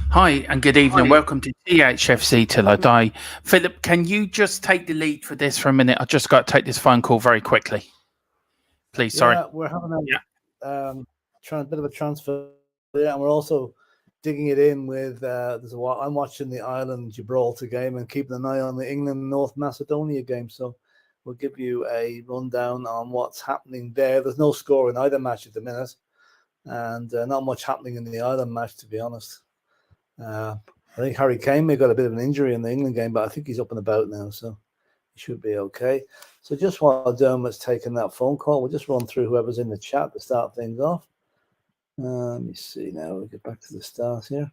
Hi and good evening. Welcome to Thfc Till I Die. Philip, can you just take the lead for this for a minute? I just got to take this phone call very quickly. Please, sorry. Yeah, we're having a bit of a transfer, and we're also digging it in with I'm watching the Ireland Gibraltar game and keeping an eye on the England North Macedonia game. So we'll give you a rundown on what's happening there. There's no score in either match at the minute, and not much happening in the Ireland match, to be honest. I think Harry Kane may have got a bit of an injury in the England game, but I think he's up and about now, so he should be okay. So just while Dermot's taking that phone call, we'll just run through whoever's in the chat to start things off. Let me see now. We'll get back to the start here.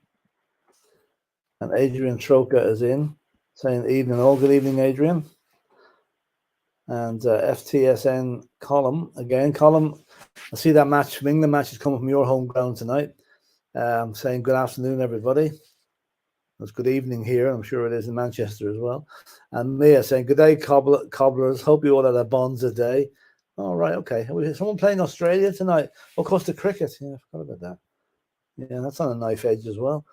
And Adrian Troca is in, saying evening all. Good evening, Adrian. And FTSN Column again. Column, I see that match from England match is coming from your home ground tonight. Saying good afternoon, everybody. It's good evening here. I'm sure it is in Manchester as well. And Mia saying good day, cobblers. Hope you all had a bonza day. All right, okay. Someone playing Australia tonight? Of course, the cricket. Yeah, I forgot about that. Yeah, that's on a knife edge as well.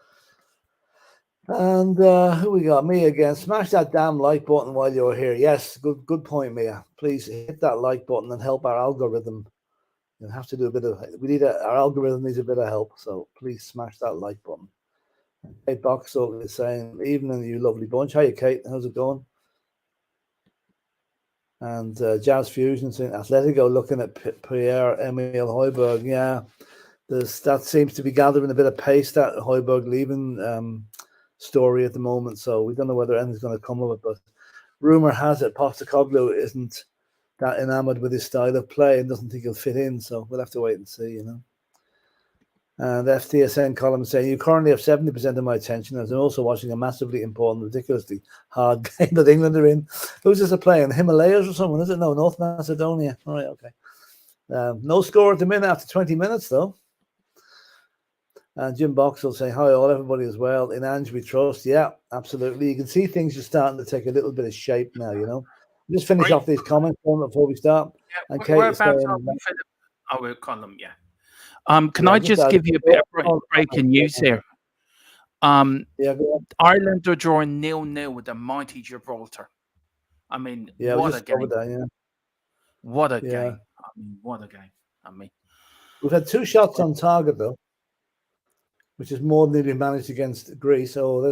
And who we got? Mia again. Smash that damn like button while you're here. Yes, good point, Mia. Please hit that like button and help our algorithm. You have to do a bit of. Our algorithm needs a bit of help. So please smash that like button. Kate Boxall is saying, "Evening, you lovely bunch. How you, Kate? How's it going?" And Jazz Fusion saying, "Atletico looking at Pierre-Emile Højbjerg. Yeah, that seems to be gathering a bit of pace. That Højbjerg leaving story at the moment. So we don't know whether anything's going to come of it. But rumor has it Postecoglou isn't that enamored with his style of play and doesn't think he'll fit in. So we'll have to wait and see, you know." And FTSN column saying, "You currently have 70% of my attention as I'm also watching a massively important, ridiculously hard game that England are in." Who's this playing? The Himalayas or someone, is it? No, North Macedonia. All right, okay. No score at the minute after 20 minutes, though. And Jim Boxall saying, "Hi all, everybody as well. In Ange we trust." Yeah, absolutely. You can see things are starting to take a little bit of shape now, you know. Just finish off these comments before we start. Yeah, and Kate is saying, our column, yeah. Can I just give you a bit of breaking news here? Ireland are drawing 0-0 with the mighty Gibraltar. I mean, what a game! What a game! I mean, what a game! I mean, we've had 2 shots on target though, which is more than we managed against Greece. So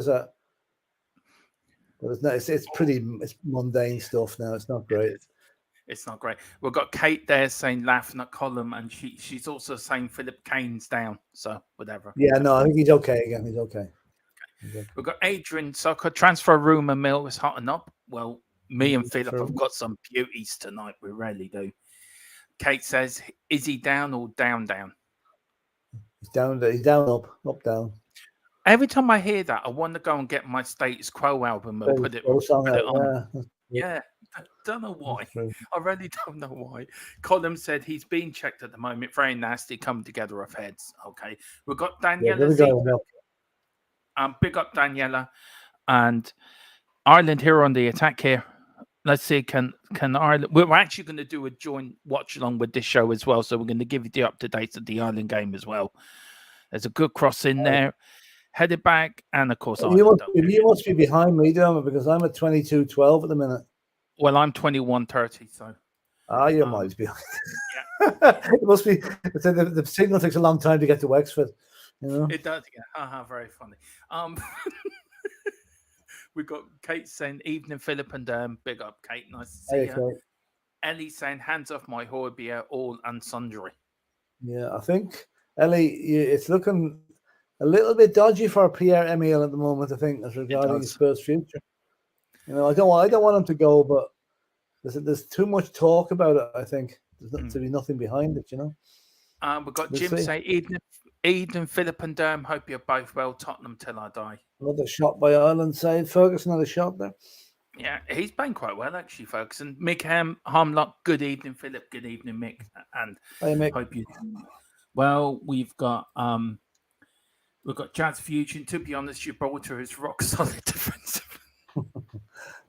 it's mundane stuff now. It's not great. It's not great. We've got Kate there saying laughing at column, and she's also saying Philip Kane's down. So whatever. Yeah, no, I think he's okay again. He's okay. We've got Adrian Soccer transfer rumor mill is hotting up. Well, me and Philip have got some beauties tonight. We rarely do. Kate says, "Is he down or down? He's down. He's down. Up, down." Every time I hear that, I want to go and get my Status Quo album and put it on. Yeah, I don't know why. I really don't know why. Colin said he's being checked at the moment. Very nasty. Come together of heads. Okay, we've got Daniela. Big up Daniela, and Ireland here on the attack here. Let's see, can Ireland? We're actually going to do a joint watch along with this show as well, so we're going to give you the up to date of the Ireland game as well. There's a good cross in there, headed back, and of course you must be behind me, Dermot, because I'm at 22-12 at the minute. Well, I'm 21-30, so. You're miles behind. Yeah. It must be. The signal takes a long time to get to Wexford. It does. Yeah. Very funny. We've got Kate saying, "Evening, Philip and big up, Kate. Nice to see you." Ellie saying, "Hands off my Horbier, all and sundry." Yeah, I think Ellie, it's looking a little bit dodgy for Pierre-Emile at the moment. I think as regarding his Spurs' future. I don't want him to go, but there's too much talk about it. I think there's to be nothing behind it. We've got Jim say, "Evening, Philip and hope you're both well. Tottenham till I die." Another shot by Ireland side. Ferguson had a shot there. Yeah, he's playing quite well actually, Ferguson. Mick Hamlock, good evening, Philip. Good evening, Mick. And hey, Mick. Hope you. Well, we've got Jazz Fusion. To be honest, Gibraltar is rock solid defensive.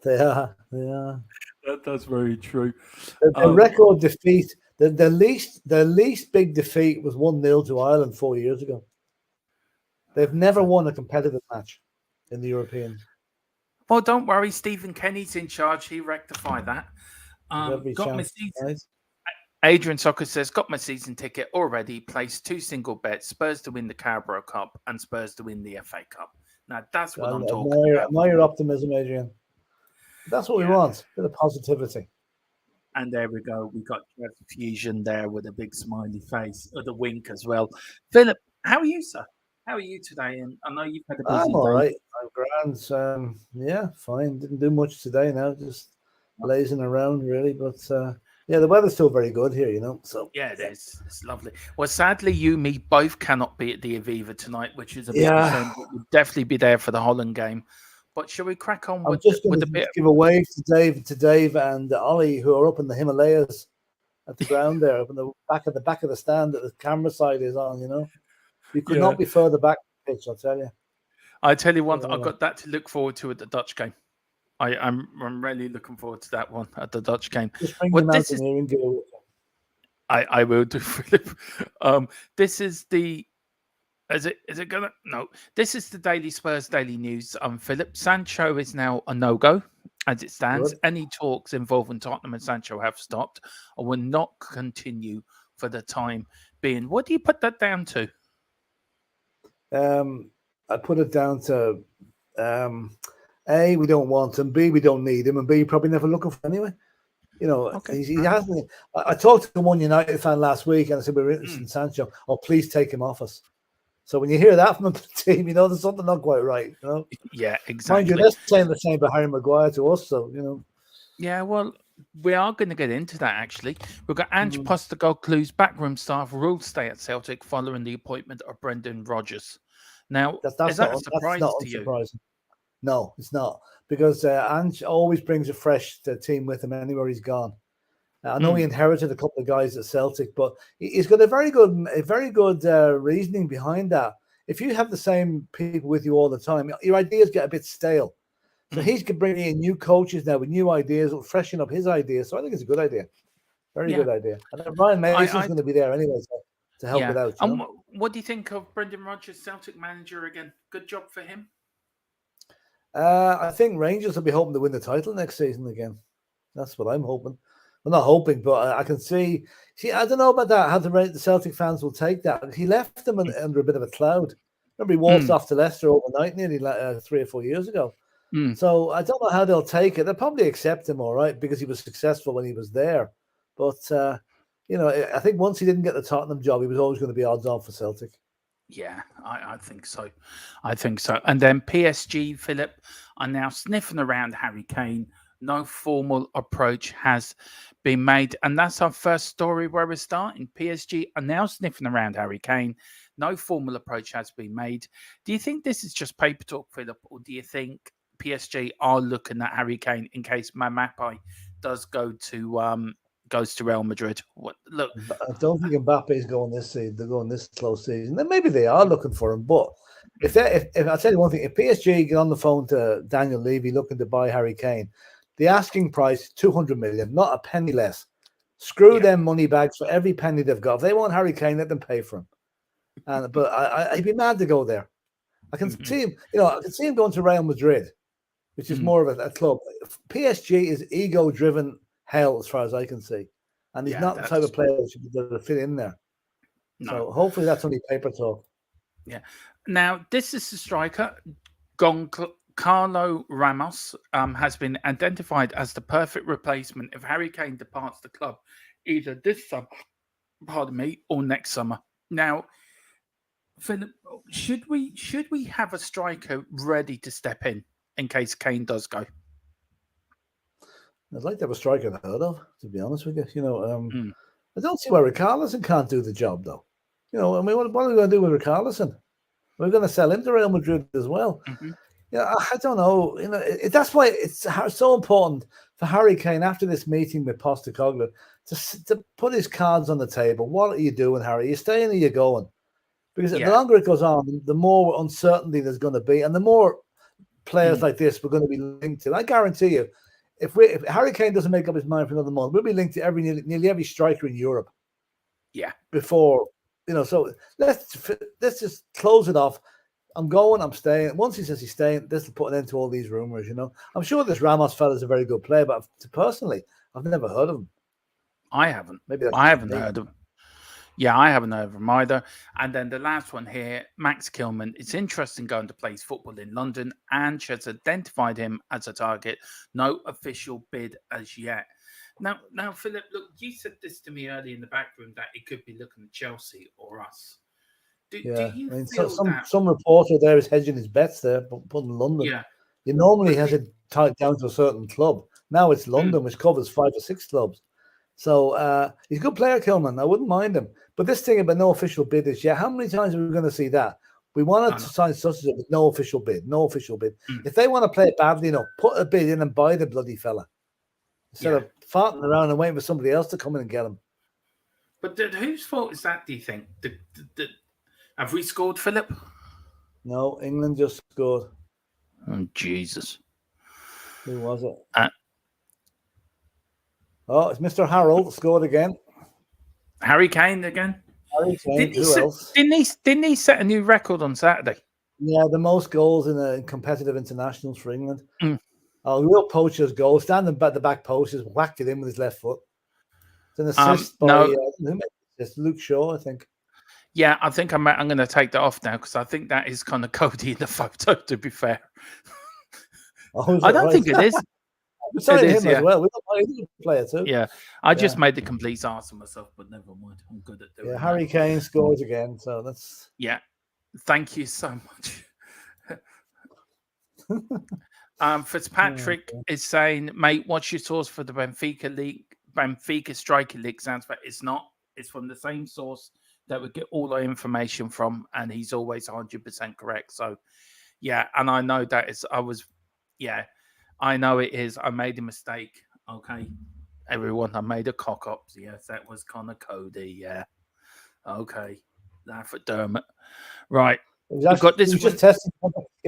They are. That's very true. The record defeat. The least big defeat was 1-0 to Ireland 4 years ago. They've never won a competitive match in the Europeans. Well, don't worry. Stephen Kenny's in charge. He rectified that. Got my season. Right? Adrian Soccer says, got my season ticket already. Placed 2 single bets. Spurs to win the Carabao Cup and Spurs to win the FA Cup. Now, that's what I'm talking about. Admire your optimism, Adrian. That's what we want. A bit of positivity. And there we go. We got Fusion there with a big smiley face, or the wink as well. Philip, how are you, sir? How are you today? And I know you've had a busy I'm all right. I'm grand. Yeah, fine. Didn't do much today now. Just lazing around, really. But the weather's still very good here, So yeah, it is. It's lovely. Well, sadly, me both cannot be at the Aviva tonight, which is a bit of a shame. We'll definitely be there for the Holland game. But shall we crack on with a bit? Give a wave to Dave and Ollie, who are up in the Himalayas at the ground there, up in the back of the stand that the camera side is on. You could not be further back from the pitch, I'll tell you. I tell you what, I've got that to look forward to at the Dutch game. I'm really looking forward to that one at the Dutch game. Just bring them out here and go. I will do, Philip. This is the. Is it gonna? No. This is the Daily Spurs Daily News. Philip, Sancho is now a no-go as it stands. Good. Any talks involving Tottenham and Sancho have stopped or will not continue for the time being. What do you put that down to? I put it down to A, we don't want him, B, we don't need him, and B, probably never looking for him anyway. He hasn't. I talked to one United fan last week and I said, we're interested in Sancho. Oh, please take him off us. So when you hear that from the team, there's something not quite right. Yeah, exactly. Mind you, they're saying the same about Harry Maguire to us, so, Yeah, well, we are going to get into that, actually. We've got Ange Postecoglou's backroom staff ruled stay at Celtic following the appointment of Brendan Rodgers. Now, is that a surprise to you? No, it's not. Because Ange always brings a fresh team with him anywhere he's gone. I know he inherited a couple of guys at Celtic, but he's got a very good reasoning behind that. If you have the same people with you all the time, your ideas get a bit stale. So he's bringing in new coaches now with new ideas, freshen up his ideas. So I think it's a good idea. Very good idea. And then Ryan Mason's going to be there anyway to help it out. What do you think of Brendan Rodgers, Celtic manager again? Good job for him. I think Rangers will be hoping to win the title next season again. That's what I'm hoping. I'm not hoping, but I can see. I don't know about that. How the Celtic fans will take that. He left them under a bit of a cloud. Remember, he walked off to Leicester overnight nearly 3 or 4 years ago. So I don't know how they'll take it. They'll probably accept him, all right, because he was successful when he was there. But I think once he didn't get the Tottenham job, he was always going to be odds on for Celtic. Yeah, I think so. And then PSG, Philip, are now sniffing around Harry Kane. No formal approach has been made. And that's our first story where we're starting. PSG are now sniffing around Harry Kane. No formal approach has been made. Do you think this is just paper talk, Philip? Or do you think PSG are looking at Harry Kane in case Mbappe does goes to Real Madrid? Look, I don't think Mbappe is going this season. They're going this close season. Then maybe they are looking for him. But if I'll tell you one thing, if PSG get on the phone to Daniel Levy looking to buy Harry Kane, The asking price, 200 million, not a penny less. Screw them money bags for every penny they've got. If they want Harry Kane, let them pay for him. But I'd be mad to go there. I can see him, I can see him going to Real Madrid, which is more of a club. PSG is ego-driven hell, as far as I can see. And he's not the type of player that should fit in there. No. So hopefully that's only paper talk. Yeah. Now, this is the striker. Carlo Ramos has been identified as the perfect replacement if Harry Kane departs the club either this summer, or next summer. Now, Philip, should we have a striker ready to step in case Kane does go? I'd like to have a striker unheard of, to be honest with you. I don't see why Richarlison can't do the job, though. What are we going to do with Richarlison? We're going to sell him to Real Madrid as well. I don't know. That's why it's so important for Harry Kane after this meeting with Postecoglou to put his cards on the table. What are you doing, Harry? Are you staying or are you going? Because the longer it goes on, the more uncertainty there's going to be, and the more players like this we're going to be linked to. I guarantee you, if Harry Kane doesn't make up his mind for another month, we'll be linked to nearly every striker in Europe. Yeah. Before, so let's just close it off. I'm going, I'm staying. Once he says he's staying, this will put an end to all these rumors, I'm sure this Ramos fella is a very good player, but personally, I've never heard of him. I haven't. I haven't heard of him. Yeah, I haven't heard of him either. And then the last one here, Max Kilman. It's interesting going to play football in London. Ange has identified him as a target. No official bid as yet. Now, Philip, look, you said this to me early in the back room that it could be looking at Chelsea or us. Do you feel some reporter there is hedging his bets there, but in London. Yeah. You normally has it tied down to a certain club. Now it's London, which covers 5 or 6 clubs. So he's a good player, Kilman. I wouldn't mind him. But this thing about no official bid is, how many times are we going to see that? We wanted to sign such with no official bid, no official bid. If they want to play it badly, put a bid in and buy the bloody fella. Instead of farting around and waiting for somebody else to come in and get him. But whose fault is that, do you think? Have we scored, Philip? No, England just scored. Oh, Jesus. Who was it? It's Mr. Harold scored again. Harry Kane again? Harry Kane, who else? Didn't he set a new record on Saturday? Yeah, the most goals in competitive internationals for England. Real poacher's goal. Standing by the back post, just whacked it in with his left foot. It's an assist by Luke Shaw, I think. Yeah, I think I'm going to take that off now because I think that is kind of Cody in the photo, to be fair. I don't think it is. Besides him as well. He's a player too. Yeah, I just made the complete arse of myself, but never mind. I'm good at doing that. Harry Kane scores again, so that's... Yeah, thank you so much. Fitzpatrick is saying, mate, what's your source for the Benfica league? Benfica striker league sounds like it's not. It's from the same source that we get all our information from, and he's always 100% correct. So, yeah, and I know that I know it is. I made a mistake. Okay, everyone, I made a cock up. Yes, that was Connor Cody. Yeah. Okay. Laugh at Dermot. Right. It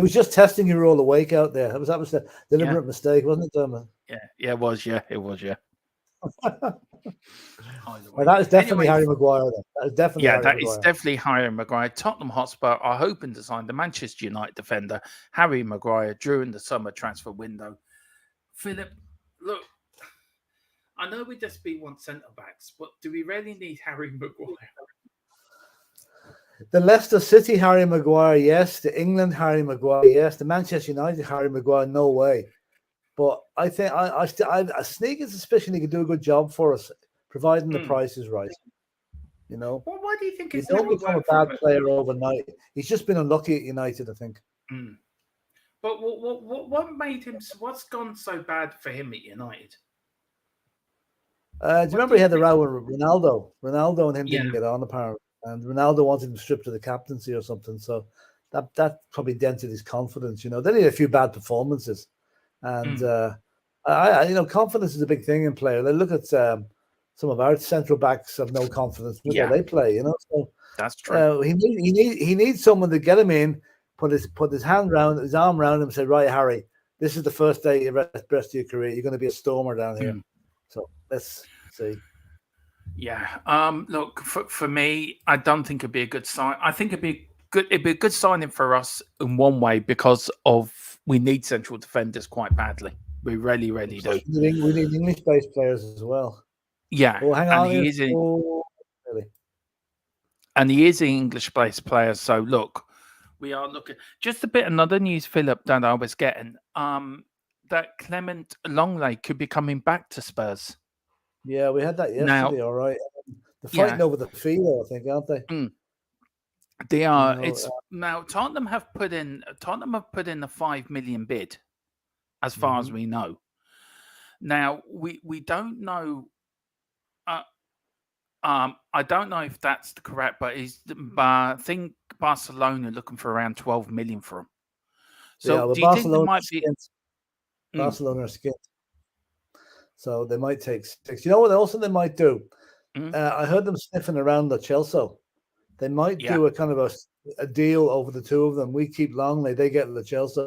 was just testing you all awake out there. That was a deliberate mistake, wasn't it, Dermot? Yeah, it was. Yeah, it was. Yeah. Well, that is definitely Harry Maguire. That is definitely definitely Harry Maguire. Tottenham Hotspur are hoping to sign the Manchester United defender Harry Maguire during the summer transfer window. Philip, look, I know we just want centre backs, but do we really need Harry Maguire? The Leicester City Harry Maguire, yes. The England Harry Maguire, yes. The Manchester United Harry Maguire, no way. But I think I a sneaking suspicion he could do a good job for us, providing the price is right. Well, why do you think he's not become a bad player overnight? He's just been unlucky at United, I think. But what made him? What's gone so bad for him at United? Do you remember he had the row with Ronaldo? Ronaldo and him didn't get on apparently, and Ronaldo wanted him stripped of the captaincy or something. So that probably dented his confidence. Then he had a few bad performances. And confidence is a big thing in player. Look at some of our central backs have no confidence with how they play. So that's true. He needs someone to get him in, put his arm around him, and say, "Right, Harry, this is the first day of the rest of your career. You're going to be a stormer down here. So let's see. Yeah. Look, for me, I don't think it'd be a good sign. I think it'd be a good signing for us in one way because we need central defenders quite badly. We really, really do. We need English-based players as well. Yeah. Oh, hang on. And he is an English-based player. So look, we are looking. Just a bit another news, Philip, that I was getting. That Clement Longley could be coming back to Spurs. Yeah, we had that yesterday. All right, they're fighting over the fee, though, I think, aren't they? They are. Now Tottenham have put in a $5 million bid, as far as we know. Now we don't know. I don't know if that's correct, but I think Barcelona are looking for around 12 million for him. So do you think there might be? Barcelona are skint. So they might take 6. You know what? Also, they might do. I heard them sniffing around the Chelsea. They might do a kind of a deal over the two of them. We keep Longley, they get the Chelsea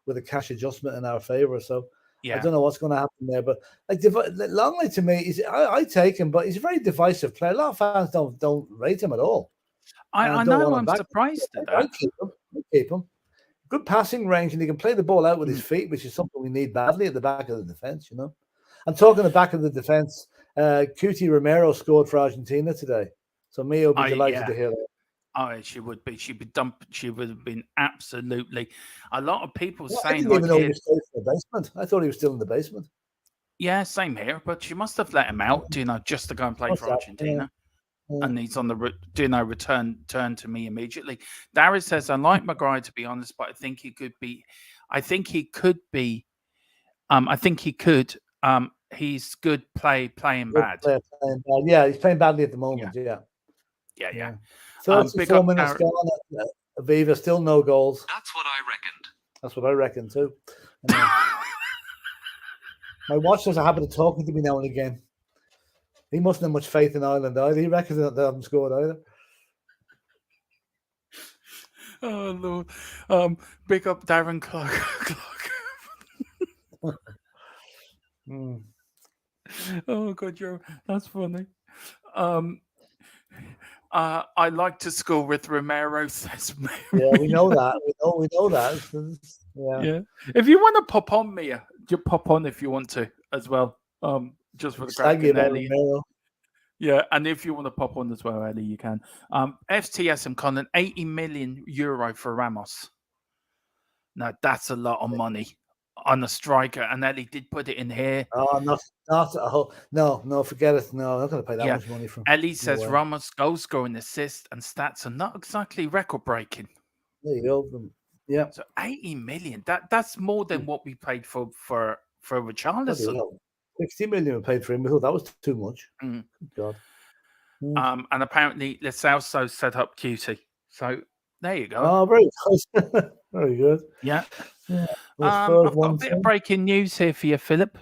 with a cash adjustment in our favor. So I don't know what's going to happen there. But like Longley to me, I take him, but he's a very divisive player. A lot of fans don't rate him at all. I know. I'm surprised at that. I keep him. Good passing range, and he can play the ball out with his feet, which is something we need badly at the back of the defense. You know. I'm talking the back of the defense. Cuti Romero scored for Argentina today, so Mia will be delighted to hear that. Oh, she would be. She'd be dumped. She would have been absolutely. A lot of people saying. I didn't even know he was still in the basement. I thought he was still in the basement. Yeah, same here. But she must have let him out, just to go and play for Argentina. Yeah. And he's on the return to me immediately. Darius says, I like Maguire, to be honest, but I think he could be. He's good playing bad. Yeah, he's playing badly at the moment. Yeah. 34 minutes gone. Aviva still no goals. That's what I reckoned. That's what I reckon too. My watch has a habit of talking to me now and again. He mustn't have much faith in Ireland either. He reckons that they haven't scored either. Oh Lord! Big up Darren Clark. Oh God, Joe, that's funny. I like to score with Romero. Says yeah, we know that. We know that. Yeah. If you want to pop on, Mia, you pop on if you want to as well. Just for the crack and Ellie. Yeah, and if you want to pop on as well, Ellie, you can. FTSM Colin, €80 million for Ramos. Now that's a lot of money on a striker, and Ellie did put it in here. Oh, not a whole. No, forget it. No, I'm not going to pay that much money for him. Ellie says Ramos goal scoring, assist, and stats are not exactly record breaking. There you go. Yeah. So 80 million. That's more than what we paid for Richarlison. 60 million we paid for him. We thought that was too much. God. And apparently let's also set up Cutie. So there you go. Oh, very good. Very good. Yeah. I've got a bit of breaking news here for you, Philip.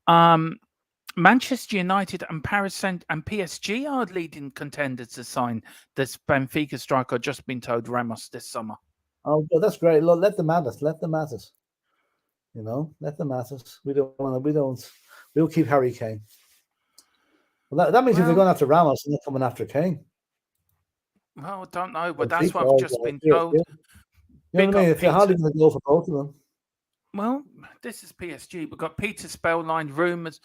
Manchester United and PSG are leading contenders to sign this Benfica striker. Just been told Ramos this summer. Oh, that's great. Look, let them at us. Let them at us. You know, let them at us. We'll keep Harry Kane. Well, that means if they're going after Ramos, they're coming after Kane. Well, I don't know, but that's what I've just been told. You know what I mean? If they're hardly going to go for both of them. Well, this is PSG. We've got Peter Spellline. Rumors.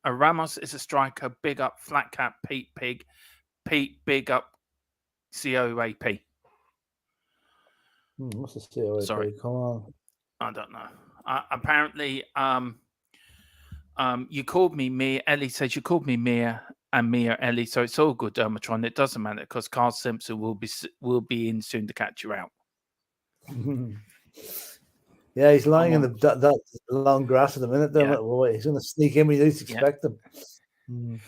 Ramos is a striker. Big up Flat Cap. Pete. Big up COAP. What's the COAP? Sorry, come on. I don't know. Apparently, you called me Mia. Ellie says you called me Mia, and Mia Ellie. So it's all good, Dermatron. It doesn't matter because Carl Simpson will be in soon to catch you out. Yeah, he's lying in the long grass at the minute. Yeah. He's going to sneak in. We least expect him.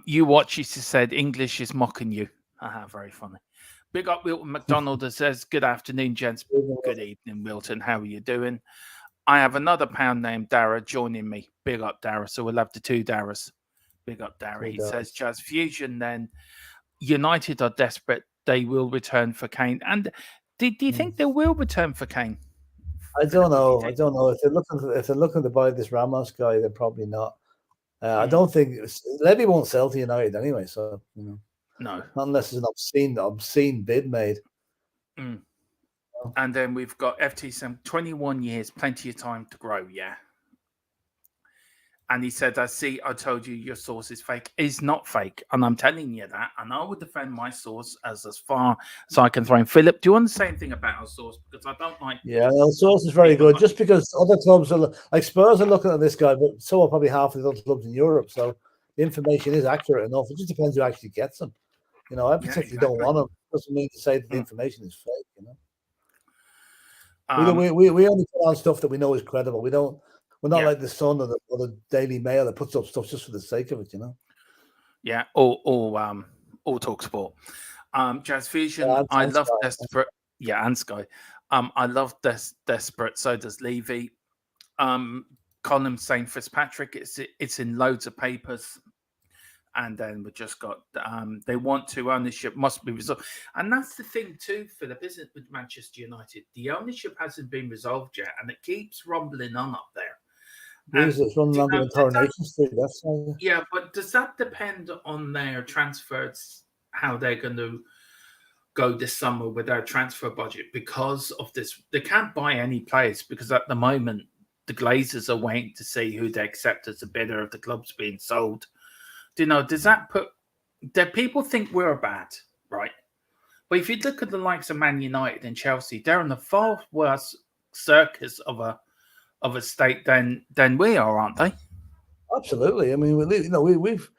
You watch. She said English is mocking you. Very funny. Big up Wilton McDonald that says, good afternoon, gents. Good evening, Wilton. How are you doing? I have another pound named Dara joining me. Big up, Dara. So we'll have the two Daras. Big up, Dara. He says, Jazz Fusion then. United are desperate. They will return for Kane. And do you think they will return for Kane? I don't know. I don't know if they're looking to buy this Ramos guy. They're probably not. I don't think Levy won't sell to United anyway. So no, not unless there's an obscene bid made. And then we've got FT 21 years, plenty of time to grow. Yeah. And he said, I told you your source is fake. It's not fake. And I'm telling you that. And I would defend my source as far as I can throw in. Philip, do you want to say anything about our source? Because I don't like... Yeah, our source is very good. Just because other clubs are... Like Spurs are looking at this guy, but so are probably half of the other clubs in Europe. So the information is accurate enough. It just depends who actually gets him. I particularly don't want him. It doesn't mean to say that the information is fake, We only put on stuff that we know is credible. We're not like the Sun or the Daily Mail that puts up stuff just for the sake of it, Yeah, or Talk Sport. Jazz Fusion, I love Desperate. Yeah, and Sky. I love Desperate. So does Levy. Colin saying Fitzpatrick. It's in loads of papers. And then we just got they want to ownership must be resolved, and that's the thing too, Philip, isn't it, with Manchester United? The ownership hasn't been resolved yet, and it keeps rumbling on up there. It's running on the Coronation Street. That's yeah, but does that depend on their transfers? How they're going to go this summer with their transfer budget? Because of this, they can't buy any players because at the moment the Glazers are waiting to see who they accept as a bidder of the clubs being sold. Does that put... that people think we're bad, right? But if you look at the likes of Man United and Chelsea, they're in a far worse circus of a state than we are, aren't they? Absolutely. I mean, we've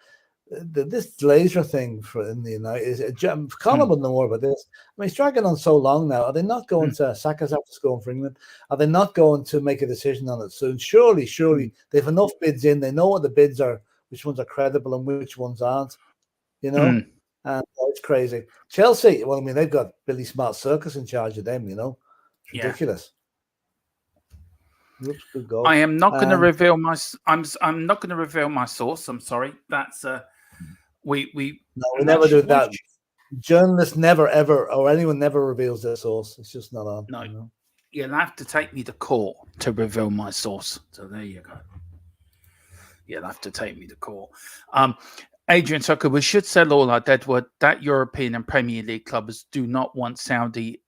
this Glazer thing in the United. Colin would know more about this. I mean, it's dragging on so long now. Are they not going to Saka's after scoring for England? Are they not going to make a decision on it soon? Surely, they've enough bids in. They know what the bids are, which ones are credible and which ones aren't. And it's crazy. Chelsea, well, I mean, they've got Billy Smart Circus in charge of them. It's ridiculous. Oops, good goal. I am not going to reveal my. I'm not going to reveal my source. I'm sorry. That's we never do that. Journalists never ever, or anyone never reveals their source. It's just not on. No, you'll have to take me to court to reveal my source. So there you go. You'll have to take me to court. Adrian Tucker, we should sell all our deadwood. That European and Premier League clubs do not want Saudi.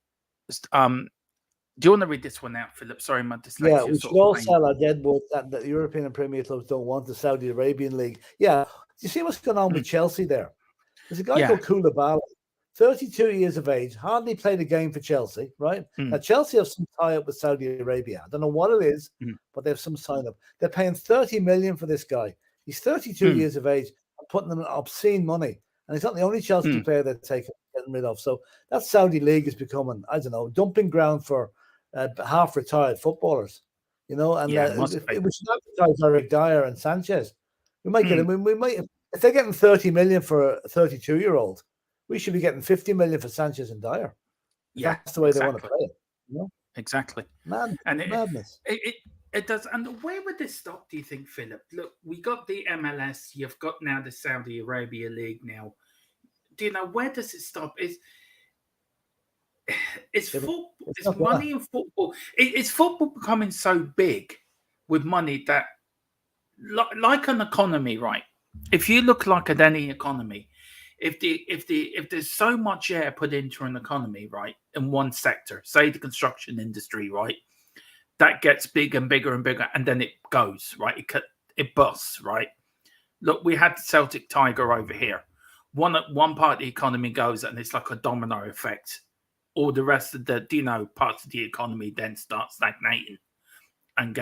Do you want to read this one out, Philip? Sorry, my dyslexia. Yeah, we should all sell our deadwood. That the European and Premier clubs don't want the Saudi Arabian League. Yeah, you see what's going on with Chelsea there? There's a guy called Koulibaly, 32 years of age, hardly played a game for Chelsea, right? Now, Chelsea have some tie-up with Saudi Arabia. I don't know what it is, but they have some sign-up. They're paying 30 million for this guy. He's 32 years of age and putting them obscene money. And he's not the only Chelsea player they're getting rid of. So that Saudi league is becoming, I don't know, dumping ground for half-retired footballers, and we should advertise Eric Dyer and Sanchez. We might get him. We might, if they're getting 30 million for a 32-year-old, we should be getting 50 million for Sanchez and Dyer. Yeah, that's the way they want to play it. Exactly. Madness. It does. And where would this stop? Do you think, Philip? Look, we got the MLS. You've got now the Saudi Arabia League. Now, where does it stop? It's football. It's money in football. It's football becoming so big with money that, like an economy, right? If you look like at any economy, if there's so much air put into an economy, right, in one sector, say the construction industry, right, that gets bigger and bigger and bigger, and then it goes, right, it busts, right. Look, we had the Celtic Tiger over here. One part of the economy goes, and it's like a domino effect. All the rest of the parts of the economy then start stagnating and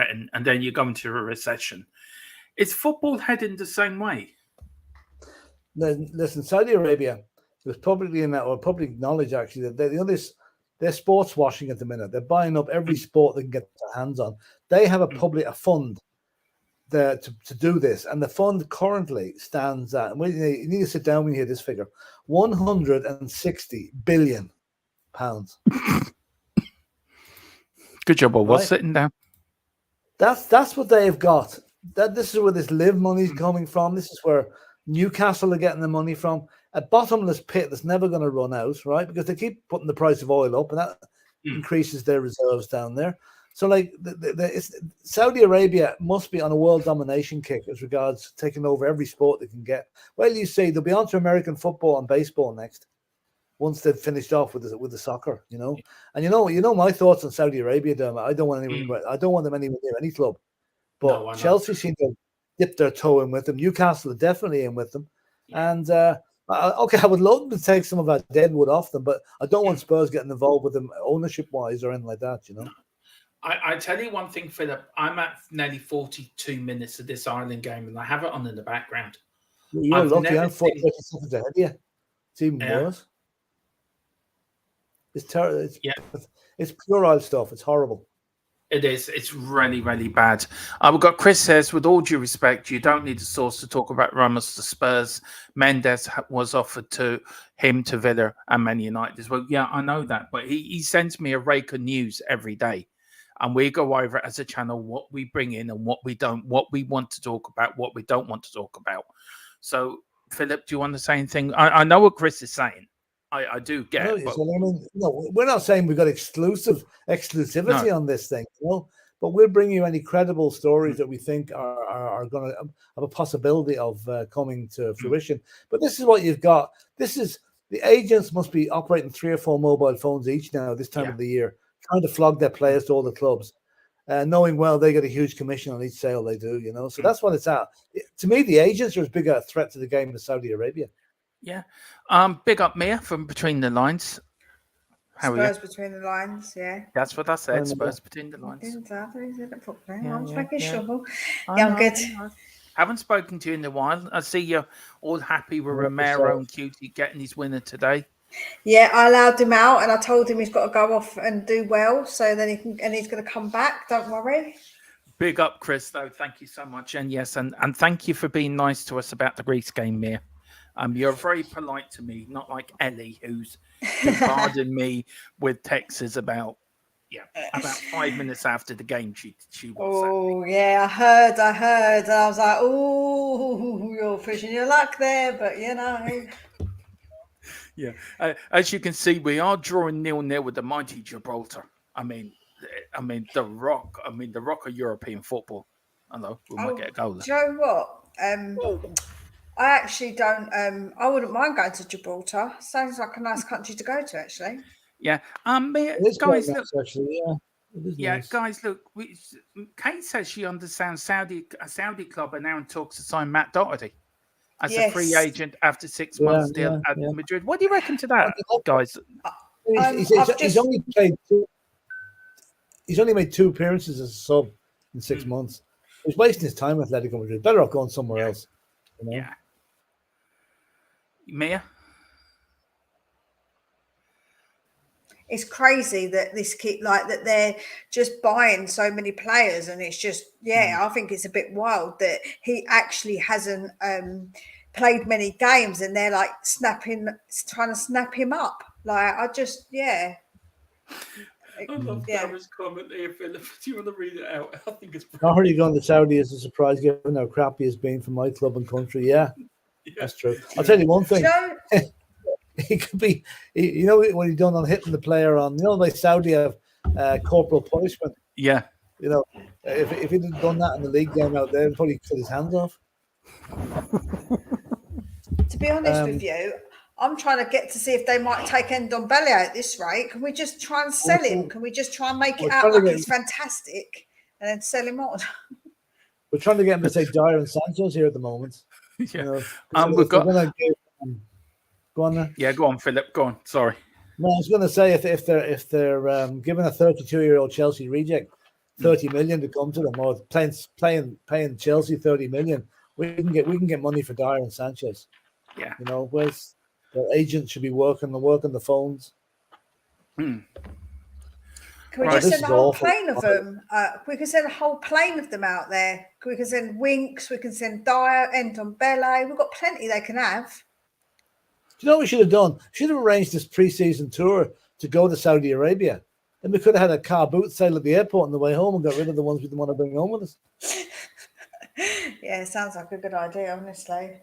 then you go into a recession. Is football heading the same way? Listen, Saudi Arabia was publicly in that, or public knowledge actually, that they're sports washing at the minute. They're buying up every sport they can get their hands on. They have a fund there to do this, and the fund currently stands at, and you need to sit down when you hear this figure, 160 billion pounds. Good job, Bob. What's sitting down? That's what they've got. This is where this live money's coming from. This is where Newcastle are getting the money from. A bottomless pit that's never going to run out, right? Because they keep putting the price of oil up, and that increases their reserves down there. So, like, Saudi Arabia must be on a world domination kick as regards taking over every sport they can get. Well, you say they'll be on to American football and baseball next, once they've finished off with the soccer, And you know my thoughts on Saudi Arabia, Dermot. I don't want them anywhere near any club. But Chelsea seem to dip their toe in with them. Newcastle are definitely in with them. Yeah. And I would love them to take some of our deadwood off them, but I don't want Spurs getting involved with them ownership-wise or anything like that, No. I tell you one thing, Philip. I'm at nearly 42 minutes of this Ireland game, and I have it on in the background. You're lucky. I'm 40 seconds ahead of you. It's even worse. It's terrible. It's puerile stuff. It's horrible. It is. It's really, really bad. We've got Chris says, with all due respect, you don't need a source to talk about Ramos to Spurs. Mendes was offered to him to Villa and Man United as well. Yeah, I know that. But he sends me a rake of news every day. And we go over it as a channel, what we bring in and what we don't, what we want to talk about, what we don't want to talk about. So, Philip, do you want to say anything? I know what Chris is saying. I do get it. But... we're not saying we've got exclusivity on this thing, but we'll bring you any credible stories that we think are going to have a possibility of coming to fruition. But this is what you've got. The agents must be operating 3 or 4 mobile phones each now this time of the year, trying to flog their players to all the clubs, knowing well they get a huge commission on each sale they do, So that's what it's at. To me, the agents are as big a threat to the game as Saudi Arabia. Yeah. Big up Mia from Between the Lines. How Spurs between the lines, yeah. That's what I said. Spurs between the lines. I'm making sure. Yeah, I'm good. Haven't spoken to you in a while. I see you're all happy with Romero and Cutie getting his winner today. Yeah, I allowed him out and I told him he's got to go off and do well, so then he's going to come back. Don't worry. Big up, Chris. Though, thank you so much, and yes, and thank you for being nice to us about the Greece game, Mia. You're very polite to me, not like Ellie, who's bombarding me with texts about 5 minutes after the game. She Oh yeah, I heard. And I was like, oh, you're pushing your luck there, but Yeah, as you can see, we are drawing 0-0 with the mighty Gibraltar. I mean, the Rock. The Rock of European football. Hello, we might get a goal there. Do you know what? I actually don't. I wouldn't mind going to Gibraltar. Sounds like a nice country to go to, actually. Yeah. Guys, look. Actually, nice. Guys, look. Kate says she understands a Saudi club are now in talks to sign Matt Doherty as a free agent after 6 months deal at Madrid. What do you reckon to that, guys? He's only made 2 appearances as a sub in 6 months. He's wasting his time at Atletico Madrid. Better off going somewhere else. Yeah. Mia? It's crazy that that they're just buying so many players, and it's just I think it's a bit wild that he actually hasn't played many games, and they're like trying to snap him up. Like I just I love Darren's comment here, Philip. Do you want to read it out? I think it's brilliant. Already gone to Saudi is a surprise, given how crappy he's been for my club and country. Yeah. That's true. I'll tell you one thing. He could be, what he done on hitting the player on, like Saudi have corporal punishment. Yeah. If he'd done that in the league game out there, he'd probably cut his hands off. To be honest with you, I'm trying to get to see if they might take Ndombele at this rate. Can we just try and sell him? Can we just try and make it out like he's fantastic and then sell him on? We're trying to get him to say Dyer and Sancho's here at the moment. Yeah. Go on there. Yeah, go on, Philip. Go on. Sorry. No, I was going to say if they're giving a 32-year-old Chelsea reject 30 million to come to them, or paying Chelsea 30 million, we can get money for Dyer and Sanchez. Yeah. Where's the agent should be working the phones. Can we just send a whole plane of them? We can send a whole plane of them out there. We can send Winks. We can send Dyer, Ndombele. We've got plenty they can have. Do you know what we should have done? Should have arranged this pre-season tour to go to Saudi Arabia. Then we could have had a car boot sale at the airport on the way home and got rid of the ones we didn't want to bring home with us. Yeah, it sounds like a good idea, honestly.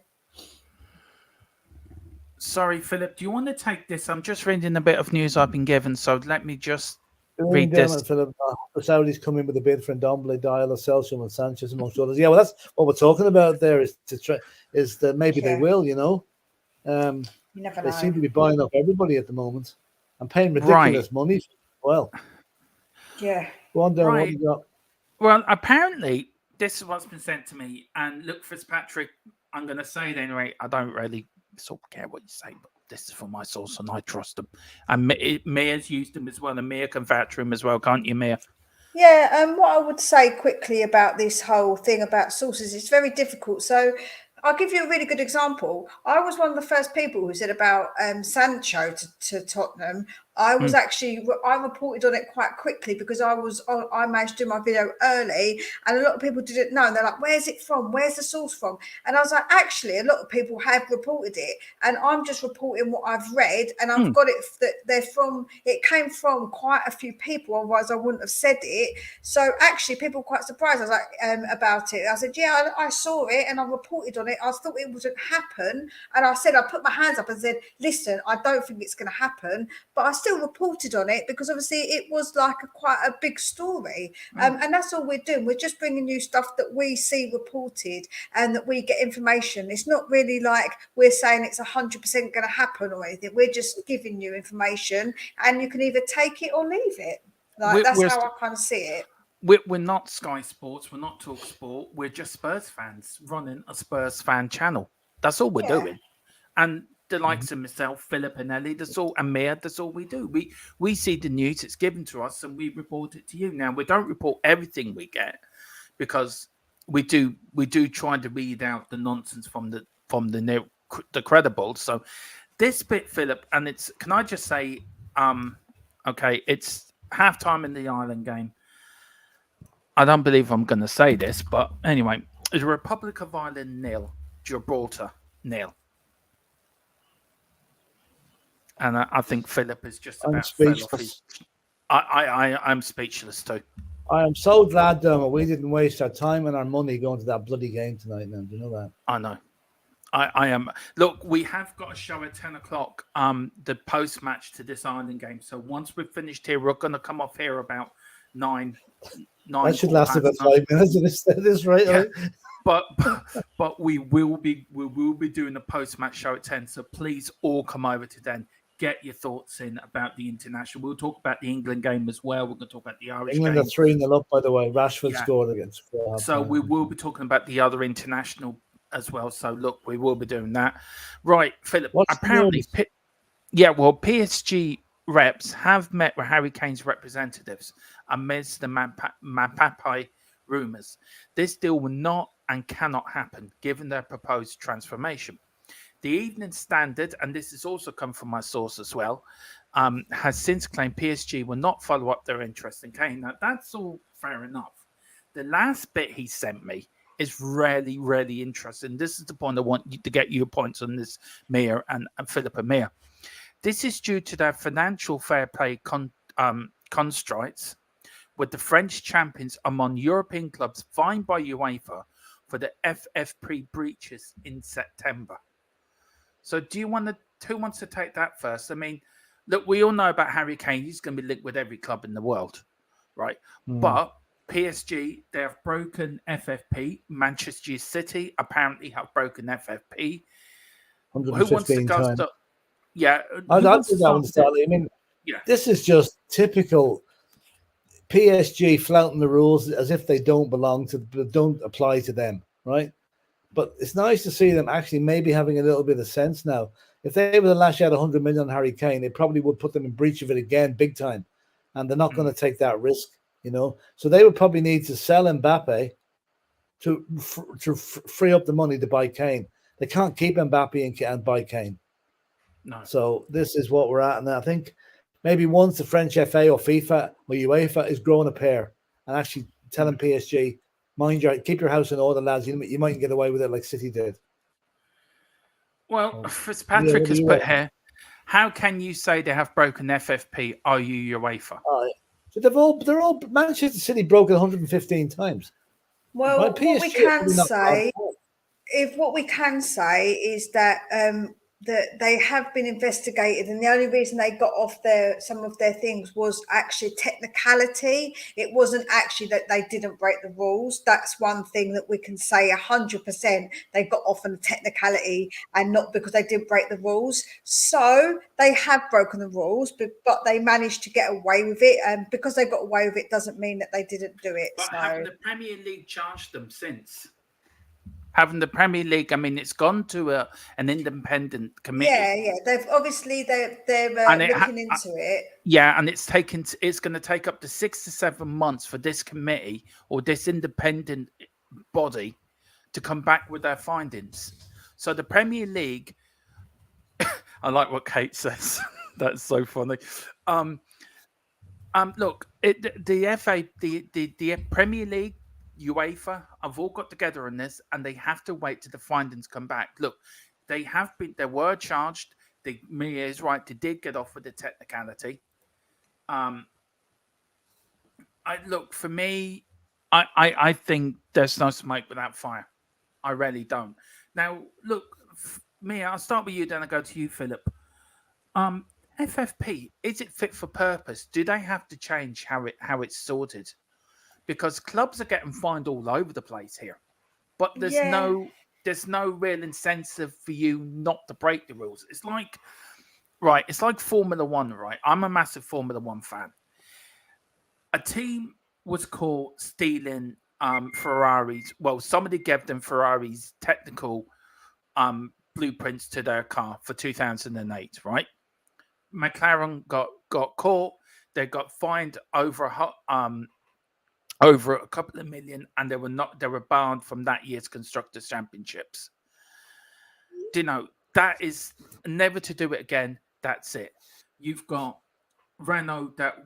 Sorry, Philip, do you want to take this? I'm just reading a bit of news I've been given, so let me just read this. Philip, the Saudis come in with a bid for Ndombele, Diallo, Selsham, and Sanchez, amongst others. Yeah, well, that's what we're talking about. There is to try is that maybe they will. You know, you never know. They seem to be buying up everybody at the moment and paying ridiculous money. Well, yeah. Go on, Darren, what you got? Well, apparently this is what's been sent to me. And look, Fitzpatrick, I'm going to say it anyway. I don't really sort of care what you say, but this is from my source and I trust them. And Mia's used them as well, and Mia can vouch him as well, can't you, Mia? Yeah, what I would say quickly about this whole thing about sources, it's very difficult. So I'll give you a really good example. I was one of the first people who said about Sancho to Tottenham. I was I reported on it quite quickly because I managed to do my video early, and a lot of people didn't know. And they're like, "Where's it from? Where's the source from?" And I was like, "Actually, a lot of people have reported it, and I'm just reporting what I've read, and I've got it that it came from quite a few people. Otherwise, I wouldn't have said it. So actually, people were quite surprised. I was like about it. I said, "Yeah, I saw it, and I reported on it. I thought it wouldn't happen, and I put my hands up and said, listen, I don't think it's going to happen, but I still reported on it because obviously it was like quite a big story, and that's all we're doing. We're just bringing you stuff that we see reported and that we get information. It's not really like we're saying it's 100% going to happen or anything. We're just giving you information, and you can either take it or leave it. Like that's how I kind of see it. We're not Sky Sports. We're not Talk Sport. We're just Spurs fans running a Spurs fan channel. That's all we're doing. And the likes of myself, Philip and Ellie, and Mia, that's all we do. We see the news, it's given to us, and we report it to you. Now, we don't report everything we get because we do try to read out the nonsense from the credible. So this bit, Philip, and can I just say, okay, it's halftime in the Ireland game. I don't believe I'm going to say this, but anyway, it's Republic of Ireland 0, Gibraltar 0. And I think Philip is just about fell off his... I'm speechless too. I am so glad, Dermot, we didn't waste our time and our money going to that bloody game tonight. Now, do you know that? I know. I am. Look, we have got a show at 10 o'clock, the post-match to this Ireland game. So once we've finished here, we're going to come off here about 9. That should last about 5 minutes. Is this right? Yeah. But we will be doing a post-match show at 10. So please all come over to then. Get your thoughts in about the international. We'll talk about the England game as well. We're going to talk about the Irish England game. England are 3-0 up, by the way. Rashford scored against. So we will be talking about the other international as well. So look, we will be doing that. Right, Philip. Apparently, PSG reps have met with Harry Kane's representatives amidst the Mapapai rumours. This deal will not and cannot happen given their proposed transformation. The Evening Standard, and this has also come from my source as well, has since claimed PSG will not follow up their interest in Kane. Now, that's all fair enough. The last bit he sent me is really, really interesting. This is the point I want you to get your points on this, Mia and Philip and Mia. This is due to their financial fair play constraints, with the French champions among European clubs fined by UEFA for the FFP breaches in September. So who wants to take that first? I mean, look, we all know about Harry Kane. He's going to be linked with every club in the world, right? But PSG, they have broken FFP. Manchester City apparently have broken FFP. Who wants to go times. Yeah. I mean, this is just typical PSG flouting the rules as if they don't apply to them, right? But it's nice to see them actually maybe having a little bit of sense now. If they were to lash out 100 million on Harry Kane, it probably would put them in breach of it again, big time. And they're not going to take that risk, you know. So they would probably need to sell Mbappe to free up the money to buy Kane. They can't keep Mbappe and buy Kane. No. So this is what we're at. And I think maybe once the French FA or FIFA or UEFA is growing a pair and actually telling PSG, keep your house in order, lads. You might get away with it like City did. Well, Fitzpatrick has put here, how can you say they have broken FFP? Are you UEFA? So they're all Manchester City broke it 115 times. Well, what we can say is that that they have been investigated, and the only reason they got off some of their things was actually technicality. It wasn't actually that they didn't break the rules. That's one thing that we can say 100%. They got off on a technicality and not because they didn't break the rules. So they have broken the rules, but they managed to get away with it. And because they got away with it doesn't mean that they didn't do it. But haven't the Premier League charged them since? Having the Premier League, I mean, it's gone to an independent committee. Yeah. They've obviously they're looking into it. Yeah, and it's going to take up to 6 to 7 months for this committee or this independent body to come back with their findings. So the Premier League, I like what Kate says. That's so funny. Look, the FA, the Premier League, UEFA have all got together on this, and they have to wait till the findings come back. Look, they were charged. Mia is right. They did get off with the technicality. For me, I think there's no smoke without fire. I really don't. Now, look, Mia, I'll start with you, then I go to you, Philip. FFP, is it fit for purpose? Do they have to change how it's sorted? Because clubs are getting fined all over the place here, but there's no real incentive for you not to break the rules. It's like Formula One, right? I'm a massive Formula One fan. A team was caught stealing Ferraris. Well, somebody gave them Ferrari's technical blueprints to their car for 2008, right? McLaren got caught. They got fined over a couple of million, and they were barred from that year's Constructors' Championships. That is never to do it again. That's it. You've got Renault that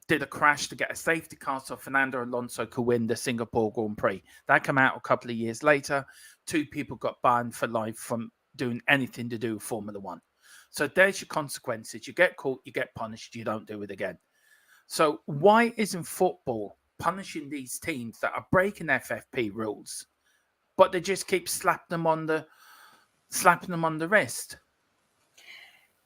did a crash to get a safety car so Fernando Alonso could win the Singapore Grand Prix. That came out a couple of years later. 2 people got banned for life from doing anything to do with Formula One. So there's your consequences. You get caught, you get punished, you don't do it again. So why isn't football punishing these teams that are breaking FFP rules, but they just keep slapping them on the wrist?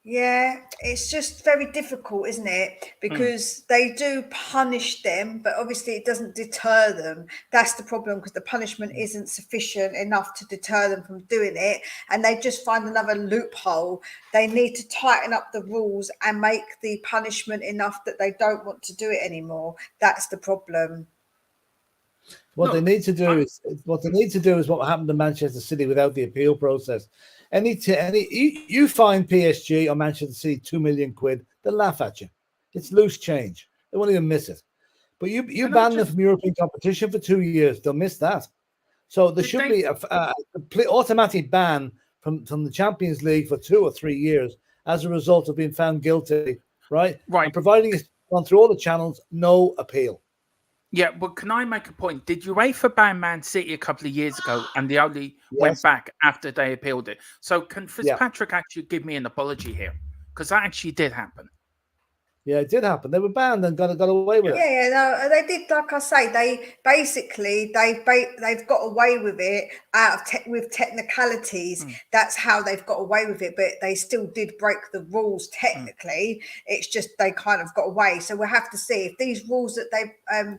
Yeah, it's just very difficult, isn't it? Because they do punish them, but obviously it doesn't deter them. That's the problem, because the punishment isn't sufficient enough to deter them from doing it. And they just find another loophole. They need to tighten up the rules and make the punishment enough that they don't want to do it anymore. That's the problem. What they need to do is what happened to Manchester City without the appeal process. You find PSG or Manchester City £2 million, they'll laugh at you. It's loose change. They won't even miss it. But you ban them from European competition for 2 years, they'll miss that. So there should be a complete automatic ban from the Champions League for 2 or 3 years as a result of being found guilty, right? Right. And providing it's gone through all the channels, no appeal. Yeah, well, can I make a point? Did UEFA ban Man City a couple of years ago, and they only went back after they appealed it? So can Fitzpatrick actually give me an apology here? Because that actually did happen. Yeah, it did happen. They were banned and got away with it. Yeah, no, they did. Like I say, they've got away with it with technicalities. That's how they've got away with it. But they still did break the rules technically. It's just they kind of got away. So we'll have to see if these rules that they've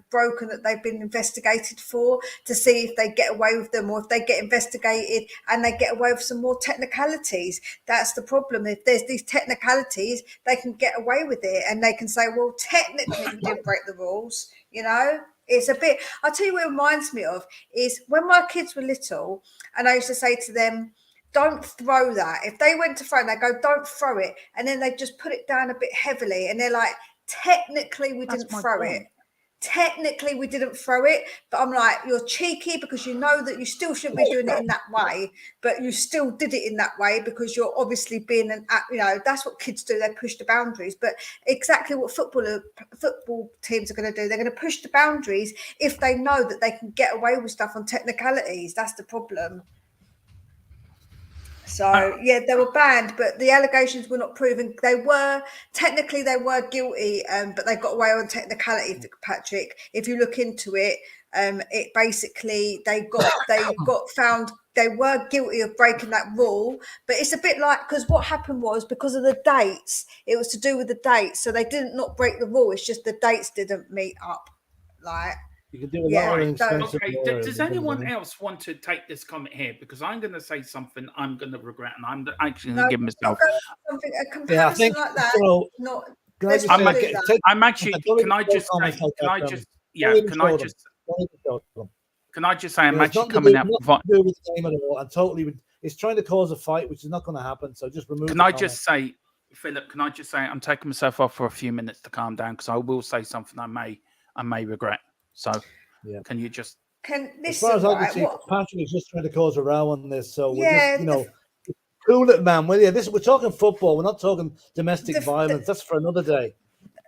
broken, that they've been investigated for, to see if they get away with them, or if they get investigated and they get away with some more technicalities. That's the problem. If there's these technicalities, they can get away with it. And they can say, well, technically we didn't break the rules, It's a bit, I'll tell you what it reminds me of is when my kids were little, and I used to say to them, don't throw that. If they went to throw, they go, don't throw it. And then they just put it down a bit heavily. And they're like, technically we didn't throw it. Technically we didn't throw it, but I'm like, you're cheeky because you know that you still shouldn't be doing it in that way, but you still did it in that way because you're obviously being that's what kids do. They push the boundaries. But exactly what football teams are going to do, they're going to push the boundaries if they know that they can get away with stuff on technicalities. That's the problem. So they were banned, but the allegations were not proven. They were guilty, but they got away on technicality, Patrick. If you look into it, it basically they got found. They were guilty of breaking that rule, but it's a bit like, because what happened was, because of the dates, it was to do with the dates. So they didn't not break the rule. It's just the dates didn't meet up. Like, you can do a lot of expensive. Okay. Does anyone else want to take this comment here? Because I'm going to say something I'm going to regret, and I'm actually going to give myself something a comparison like that. So, not. I'm actually. Can I just say I'm actually coming out with the game at all, and totally, it's trying to cause a fight, which is not going to happen. So just remove. Can I just say, Philip? Can I just say I'm taking myself off for a few minutes to calm down, because I will say something I may regret. So, can you just? As far as I can see, Patrick is just trying to cause a row on this. So we're just, cool it, man. Well, we're talking football. We're not talking domestic violence. That's for another day.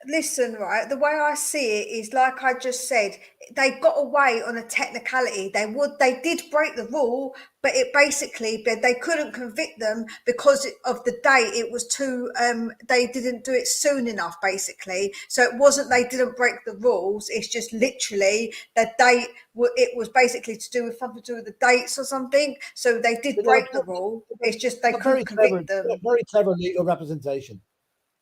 Listen, right, the way I see it is, like I just said, they got away on a technicality. They did break the rule, but it basically, they couldn't convict them because of the date. It was too, they didn't do it soon enough, basically. So it wasn't they didn't break the rules. It's just literally the date. It was basically to do with something to do with the dates or something. So they did break the rule. It's just they couldn't convict them. Very clever legal representation.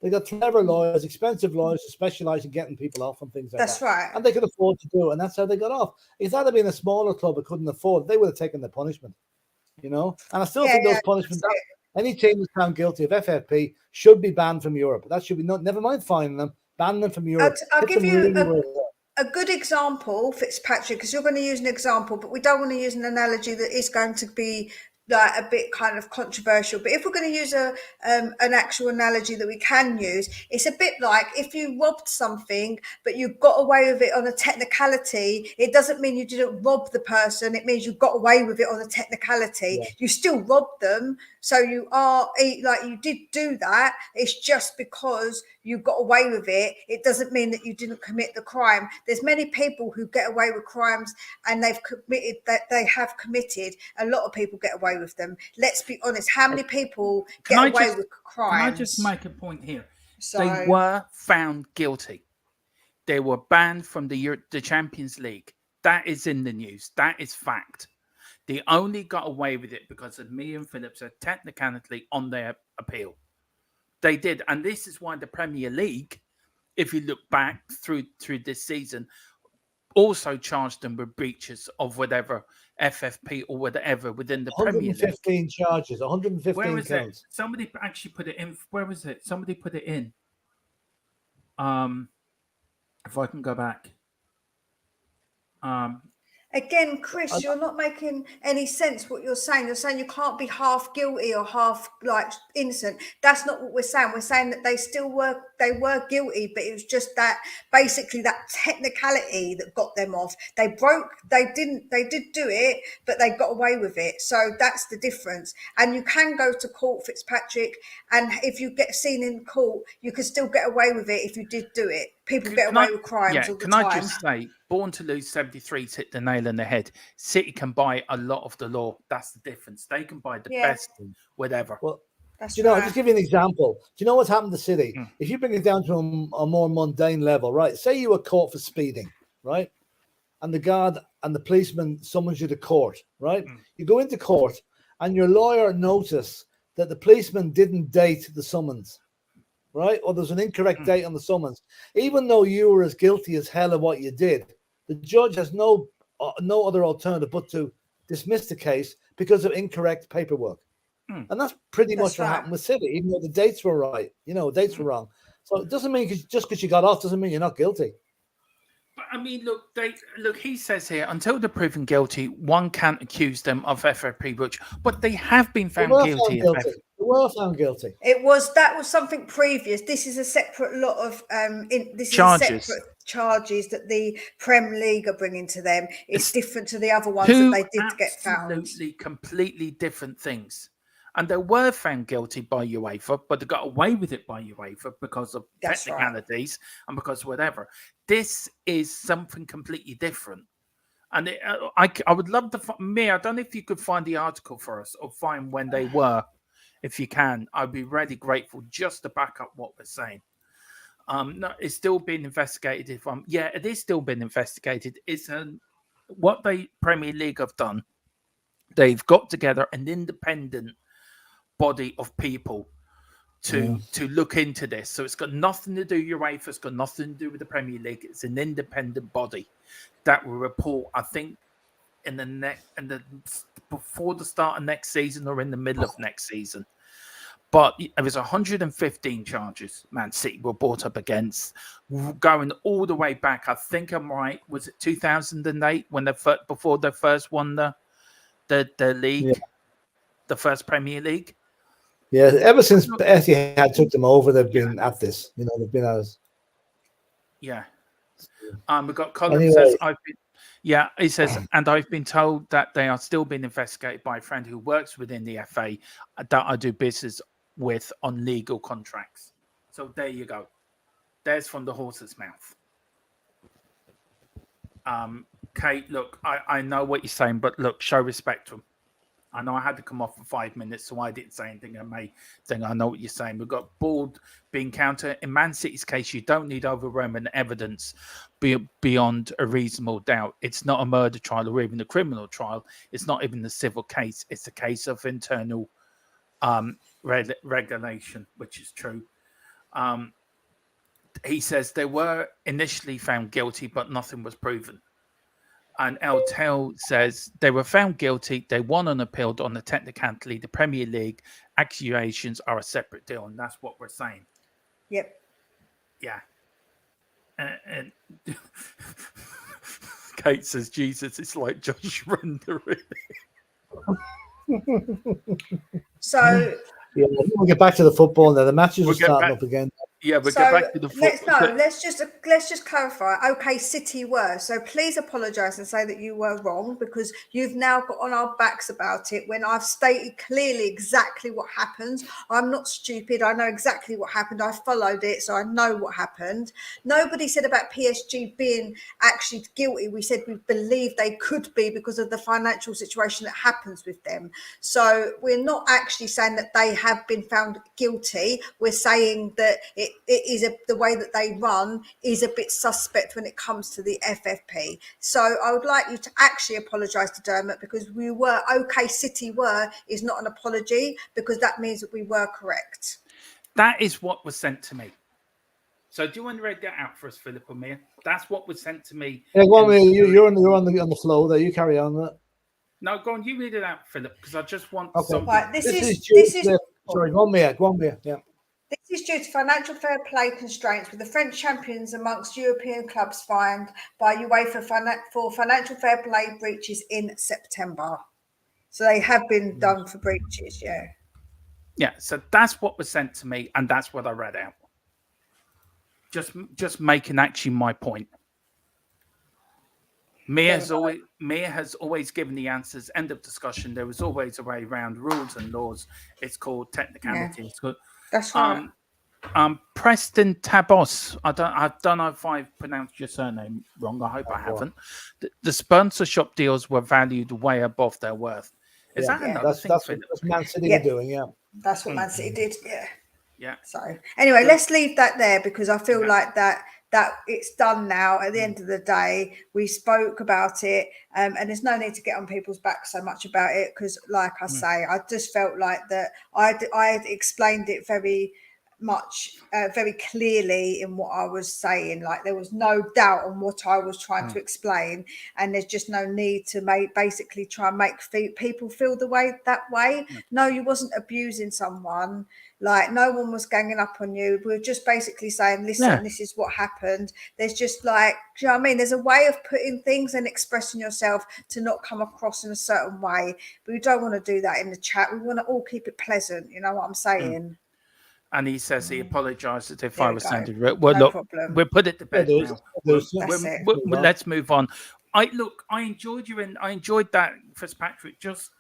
They got clever lawyers, expensive lawyers who specialize in getting people off and things like that. That's right. And they could afford to do it, and that's how they got off. If that had been a smaller club that couldn't afford, they would have taken the punishment, And I still think those punishments, any team that's found guilty of FFP should be banned from Europe. That should be never mind fining them, ban them from Europe. I'll give you a good example, Fitzpatrick, because you're going to use an example, but we don't want to use an analogy that is going to be like a bit kind of controversial. But if we're going to use an actual analogy that we can use, it's a bit like if you robbed something but you got away with it on a technicality, it doesn't mean you didn't rob the person. It means you got away with it on a technicality. You still robbed them, so you are like, you did do that. It's just because you got away with it, it doesn't mean that you didn't commit the crime. There's many people who get away with crimes, and they have committed. A lot of people get away with them. Let's be honest. How many people get away with crimes? Can I just make a point here? They were found guilty. They were banned from the Champions League. That is in the news. That is fact. They only got away with it because of me and Phillips are technically on their appeal. They did. And this is why the Premier League, if you look back through this season, also charged them with breaches of whatever FFP or whatever within the Premier League. 115 charges, 115 Where was counts. It? Somebody actually put it in. Where was it? Somebody put it in. If I can go back. Again, Chris, you're not making any sense what you're saying. You're saying you can't be half guilty or half like innocent. That's not what we're saying. We're saying that they were guilty, but it was just that basically that technicality that got them off. They did do it, but they got away with it. So that's the difference. And you can go to court, Fitzpatrick, and if you get seen in court, you can still get away with it if you did do it. People get away with crimes all the time. Can I just say, Born to Lose 73's hit the nail on the head. City can buy a lot of the law. That's the difference. They can buy the best, whatever. Well, I'll just give you an example. Do you know what's happened to City? If you bring it down to a more mundane level, right? Say you were caught for speeding, right? And the guard and the policeman summons you to court, right? You go into court and your lawyer notices that the policeman didn't date the summons. Right? Or there's an incorrect date on the summons. Even though you were as guilty as hell of what you did, the judge has no other alternative but to dismiss the case because of incorrect paperwork. And that's pretty much what happened with City, even though the dates were right. Dates were wrong. So it doesn't mean just because you got off doesn't mean you're not guilty. But I mean, look. He says here, until they're proven guilty, one can't accuse them of FFP breach, but they have been found guilty. They were found guilty. That was something previous. This is a separate lot of charges. Separate charges that the Prem League are bringing to them. It's different to the other ones that they did get found. Absolutely, completely different things. And they were found guilty by UEFA, but they got away with it by UEFA because of technicalities and because whatever. This is something completely different. And I would love to I don't know if you could find the article for us or find when they were. If you can, I'd be really grateful just to back up what we're saying. No, it's still being investigated. It is still being investigated. It's what the Premier League have done, they've got together an independent body of people to look into this. So it's got nothing to do with UEFA. It's got nothing to do with the Premier League. It's an independent body that will report, I think, before the start of next season or in the middle of next season. But there was 115 charges Man City were brought up against, going all the way back. I think I'm right. Was it 2008 when before they first won the league, the first Premier League? Yeah, ever since Etihad took them over, they've been at this. They've been at us. Yeah. We've got Colin says, he says, and I've been told that they are still being investigated by a friend who works within the FA that I do business with on legal contracts. So there you go. There's from the horse's mouth. Kate, look, I know what you're saying, but look, show respect to him. I know I had to come off for 5 minutes, so I didn't say anything. I may think I know what you're saying. We've got Bald being counter. In Man City's case, you don't need overwhelming evidence beyond a reasonable doubt. It's not a murder trial or even a criminal trial. It's not even a civil case. It's a case of internal regulation, which is true. He says they were initially found guilty, but nothing was proven. And El Tel says they were found guilty. They won on appeal on the technicality. The Premier League accusations are a separate deal, and that's what we're saying. Yep. Yeah. And Kate says, Jesus, it's like Josh rendering. So we'll get back to the football now. The matches are starting up again. Yeah, we'll get back to the football. Let's just clarify. Okay, City were. So please apologise and say that you were wrong, because you've now got on our backs about it when I've stated clearly exactly what happened. I'm not stupid. I know exactly what happened. I followed it, so I know what happened. Nobody said about PSG being actually guilty. We said we believe they could be because of the financial situation that happens with them. So we're not actually saying that they have been found guilty. We're saying that it is the way that they run is a bit suspect when it comes to the FFP. So I would like you to actually apologise to Dermot, because we were okay. City were is not an apology, because that means that we were correct. That is what was sent to me. So do you want to read that out for us, Philip or Mia? That's what was sent to me. Yeah, go on, Mia. You're on the flow there. You carry on that. No, go on. You read it out, Philip, because I just want. Okay. Right, this is sorry. Go on, Mia. Yeah. This is due to financial fair play constraints, with the French champions amongst European clubs fined by UEFA for financial fair play breaches in September. So they have been done for breaches, yeah. Yeah, so that's what was sent to me, and that's what I read out. Just making actually my point. Mia has always given the answers. End of discussion. There was always a way around rules and laws. It's called technicality. Yeah. It's called, that's right. Preston Tabos. I don't know if I've pronounced your surname wrong. I hope I haven't. The sponsorship deals were valued way above their worth. Is that another thing? That's what Man City are doing. Yeah, that's what Man City did. Yeah. Yeah. So anyway, let's leave that there, because I feel like that it's done now. At the end of the day, we spoke about it, and there's no need to get on people's backs so much about it, because, like I say, I just felt like that I had explained it very much, very clearly in what I was saying. Like, there was no doubt on what I was trying to explain, and there's just no need to basically try and make people feel that way. No, you wasn't abusing someone. Like, no one was ganging up on you. We were just basically saying, listen, this is what happened. There's just like, do you know what I mean? There's a way of putting things and expressing yourself to not come across in a certain way. But we don't want to do that in the chat. We want to all keep it pleasant. You know what I'm saying? And he says he apologised if There I we was go. sounded rude. Well, No look, problem. we'll put it to bed now. Let's move on. I enjoyed you, and I enjoyed that, Fitzpatrick. Just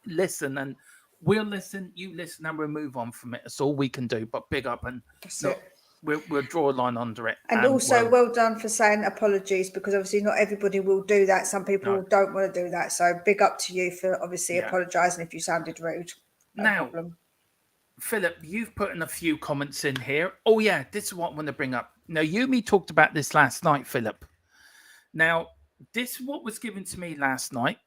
listen, and we'll listen, you listen, and we'll move on from it. That's all we can do. But big up, and look, we'll draw a line under it. And also, well done for saying apologies, because obviously not everybody will do that. Some people don't want to do that. So big up to you for obviously apologising if you sounded rude. No problem. Philip, you've put in a few comments in here. Oh, yeah, this is what I want to bring up. Now, Yumi talked about this last night, Philip. Now, this what was given to me last night.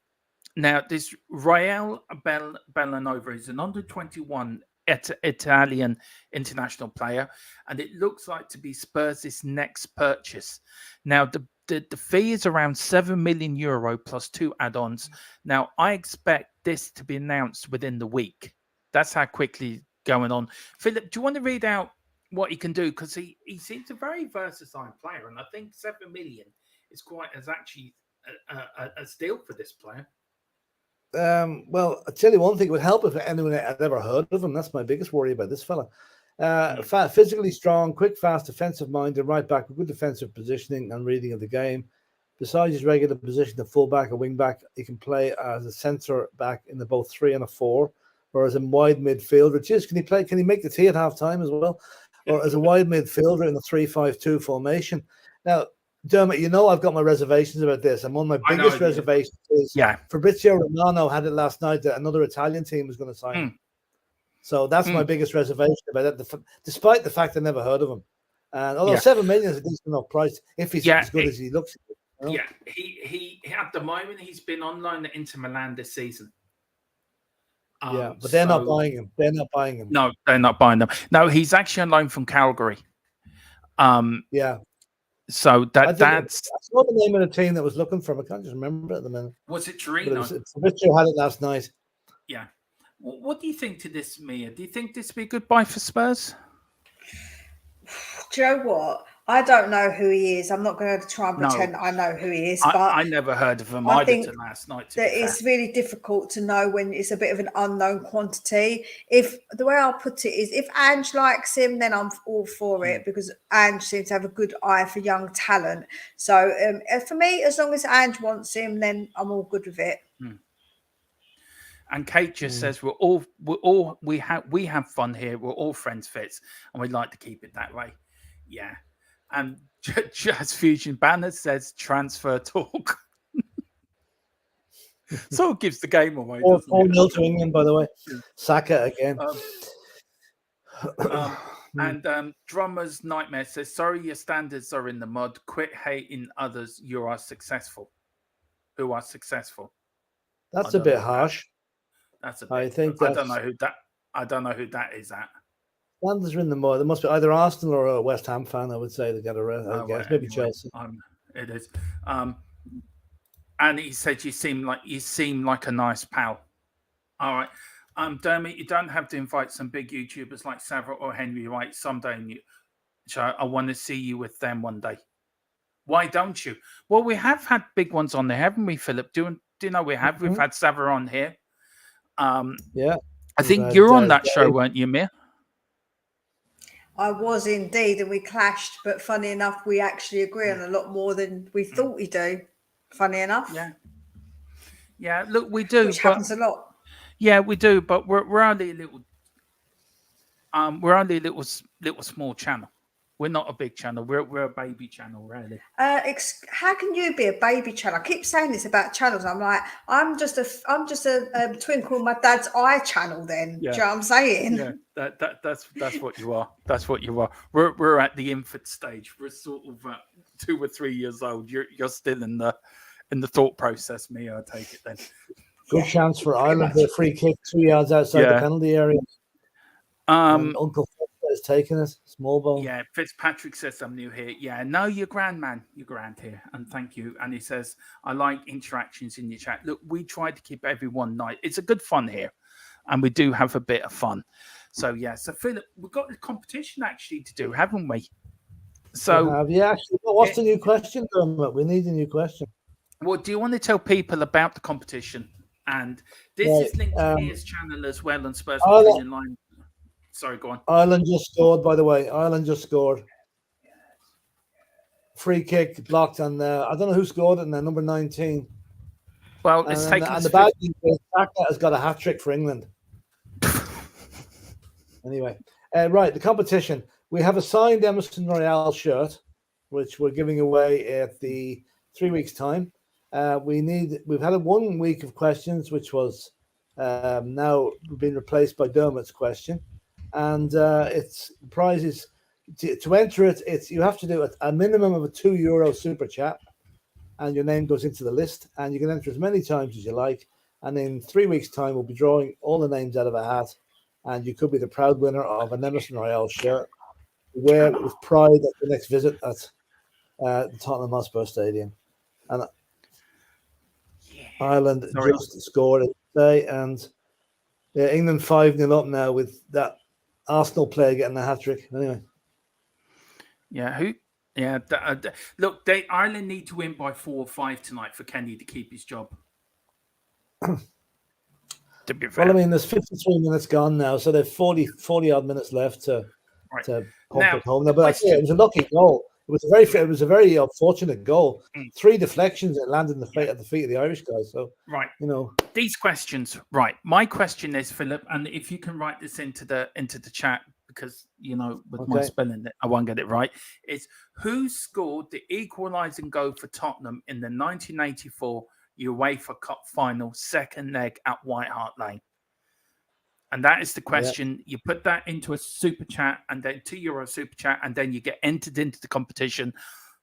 Now, this Rael Bellanova is an under 21 Italian international player, and it looks like to be Spurs' next purchase. Now, the fee is around €7 million plus 2 add-ons. Now, I expect this to be announced within the week. That's how quickly going on. Philip, do you want to read out what he can do? Because he seems a very versatile player, and I think 7 million is actually a steal for this player. Well, I'll tell you one thing, it would help if anyone had ever heard of him. That's my biggest worry about this fella. Physically strong, quick, fast, defensive minded, right back with good defensive positioning and reading of the game. Besides his regular position of fullback or wing back, he can play as a centre back in the both 3 and a 4, or as a wide midfielder. Can he make the tea at half time as well? Or as a wide midfielder in the 3-5-2 formation. Now, Dermot, I've got my reservations about this. And one of my biggest reservations is Fabrizio Romano had it last night that another Italian team was going to sign him. So that's my biggest reservation about that, despite the fact I never heard of him. And although 7 million is a decent enough price, if he's as good as he looks. Yeah, he at the moment he's been on loan at Inter Milan this season. But they're not buying him. They're not buying him. No, they're not buying them. No, he's actually on loan from Calgary. So that's I saw the name of the team that was looking for him. I can't just remember it at the minute. Was it Torino? Fabrizio had it last night. Yeah. What do you think to this, Mia? Do you think this would be a good buy for Spurs? Do you know what? I don't know who he is. I'm not going to try and pretend I know who he is. But I never heard of him either last night. That it's really difficult to know when it's a bit of an unknown quantity. If the way I'll put it is, if Ange likes him, then I'm all for it because Ange seems to have a good eye for young talent. So for me, as long as Ange wants him, then I'm all good with it. And Kate just says we have fun here. We're all friends, Fitz, and we'd like to keep it that way. Yeah. And Jazz Fusion Banner says transfer talk. So it gives the game away. 4-0 to England, by the way. Saka again. And Drummer's Nightmare says, sorry, your standards are in the mud. Quit hating others. You are successful. Who are successful? That's a bit harsh. That's a bit. I don't know who that is at. Standards are in the mud. There must be either Arsenal or a West Ham fan, I would say, to get around. Maybe anyway, Chelsea. It is. And he said you seem like a nice pal. All right. Dermot, you don't have to invite some big YouTubers like Savile or Henry White someday. I want to see you with them one day. Why don't you? Well, we have had big ones on there, haven't we, Philip? Do you know we have? Mm-hmm. We've had Savile on here. I think you're on that show, weren't you, Mir? I was indeed, and we clashed. But funny enough, we actually agree on a lot more than we thought we do. Funny enough, yeah. Look, we do, which happens a lot. Yeah, we do, but we're only a little. We're only a little small channel. We're not a big channel. We're a baby channel, really. How can you be a baby channel? I keep saying this about channels. I'm like, I'm just a twinkle in my dad's eye channel. Then, do you know what I'm saying? Yeah, that's what you are. That's what you are. We're at the infant stage. We're sort of 2 or 3 years old. You're still in the thought process. Me, I take it then. Good chance for Ireland. A free kick 2 yards outside the penalty area. Uncle is taking it. Small ball. Yeah, Fitzpatrick says I'm new here. Yeah, no, you're grand, man. You're grand here. And thank you. And he says, I like interactions in your chat. Look, we try to keep everyone nice. It's a good fun here. And we do have a bit of fun. So, yeah. So, Philip, we've got a competition actually to do, haven't we? So, actually. What's the new question, Dermot? We need a new question. Well, do you want to tell people about the competition? And this is linked to his channel as well on Spurs Opinion Line. Sorry, go on. Ireland just scored, by the way. Ireland just scored. Free kick blocked, and I don't know who scored it. And number 19. Well, it's taken. And the bad thing is Saka has got a hat trick for England. Anyway, right, the competition. We have a signed Emerson Royale shirt, which we're giving away at the 3 weeks' time. We've had 1 week of questions, which was now been replaced by Dermot's question. And its prizes to enter it. You have to do a minimum of a €2 super chat, and your name goes into the list, and you can enter as many times as you like. And in 3 weeks' time, we'll be drawing all the names out of a hat, and you could be the proud winner of an Emerson Royale shirt. Wear it with pride at the next visit at the Tottenham Hotspur Stadium. And Ireland just scored it today, and England 5-0 up now with that Arsenal player getting a hat trick. Anyway. Yeah, look, Ireland need to win by 4 or 5 tonight for Kenny to keep his job. To be fair. Well, I mean, there's 53 minutes gone now, so there's 40 odd minutes left to pump it home. Now, but it was a lucky goal. It was a very fortunate goal. 3 deflections that landed at the feet of the Irish guys. So these questions. Right, my question is, Philip, and if you can write this into the chat, because with my spelling I won't get it right. Is who scored the equalising goal for Tottenham in the 1984 UEFA Cup final second leg at White Hart Lane? And that is the question. Yeah. You put that into a super chat, and then €2 super chat, and then you get entered into the competition.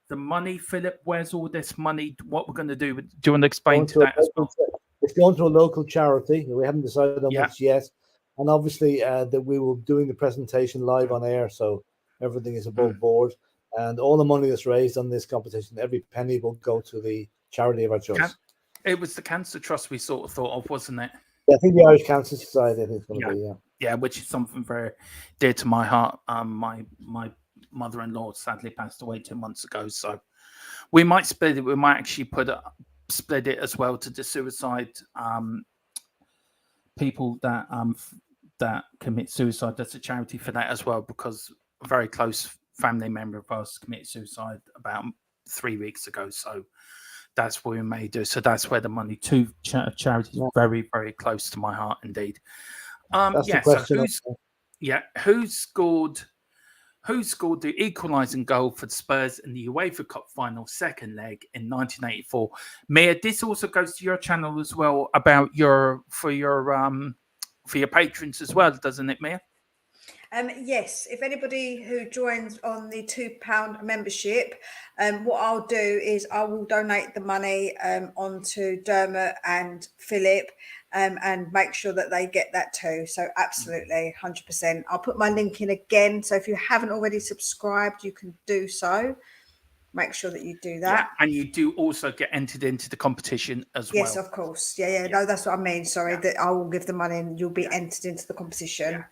The money, Philip, where's all this money? What we're going to do? Do you want to explain to that as well? It's going to a local charity. We haven't decided on which yet. And obviously that we will be doing the presentation live on air, so everything is above board. And all the money that's raised on this competition, every penny will go to the charity of our choice. It was the Cancer Trust we sort of thought of, wasn't it? Yeah, I think the Irish Cancer Society, I think it's going to be, Yeah, which is something very dear to my heart. My mother-in-law sadly passed away 2 months ago, so we might split it. We might actually split it as well to the suicide people that commit suicide. That's a charity for that as well, because a very close family member of ours committed suicide about 3 weeks ago. So that's what we may do. So that's where the money to charities very, very close to my heart indeed. That's the question. Who scored the equalising goal for the Spurs in the UEFA Cup final second leg in 1984? Mia, this also goes to your channel as well about for your patrons as well, doesn't it, Mia? Yes, if anybody who joins on the £2 membership, what I'll do is I will donate the money onto Dermot and Philip and make sure that they get that too. So absolutely, 100%. I'll put my link in again. So if you haven't already subscribed, you can do so. Make sure that you do that. Yeah, and you do also get entered into the competition as well. Yes, of course. Yeah. No, that's what I mean. Sorry, that I will give the money and you'll be entered into the competition. Yeah.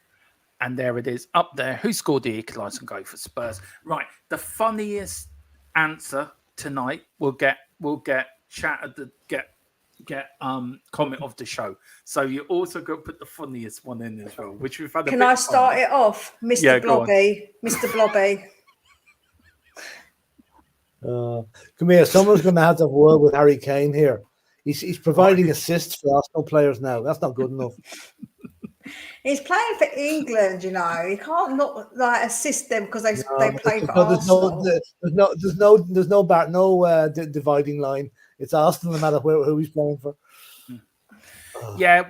And there it is up there. Who scored the equalising goal for Spurs? Right. The funniest answer tonight will get comment of the show. So you also got to put the funniest one in as well, which we've had. Can I start it off, Mr. Blobby? Mr. Blobby. Come here. Someone's going to have a word with Harry Kane here. He's providing assists for Arsenal players now. That's not good enough. He's playing for England, He can't not assist them because they play for Arsenal. There's no dividing line. It's Arsenal no matter who he's playing for. Yeah,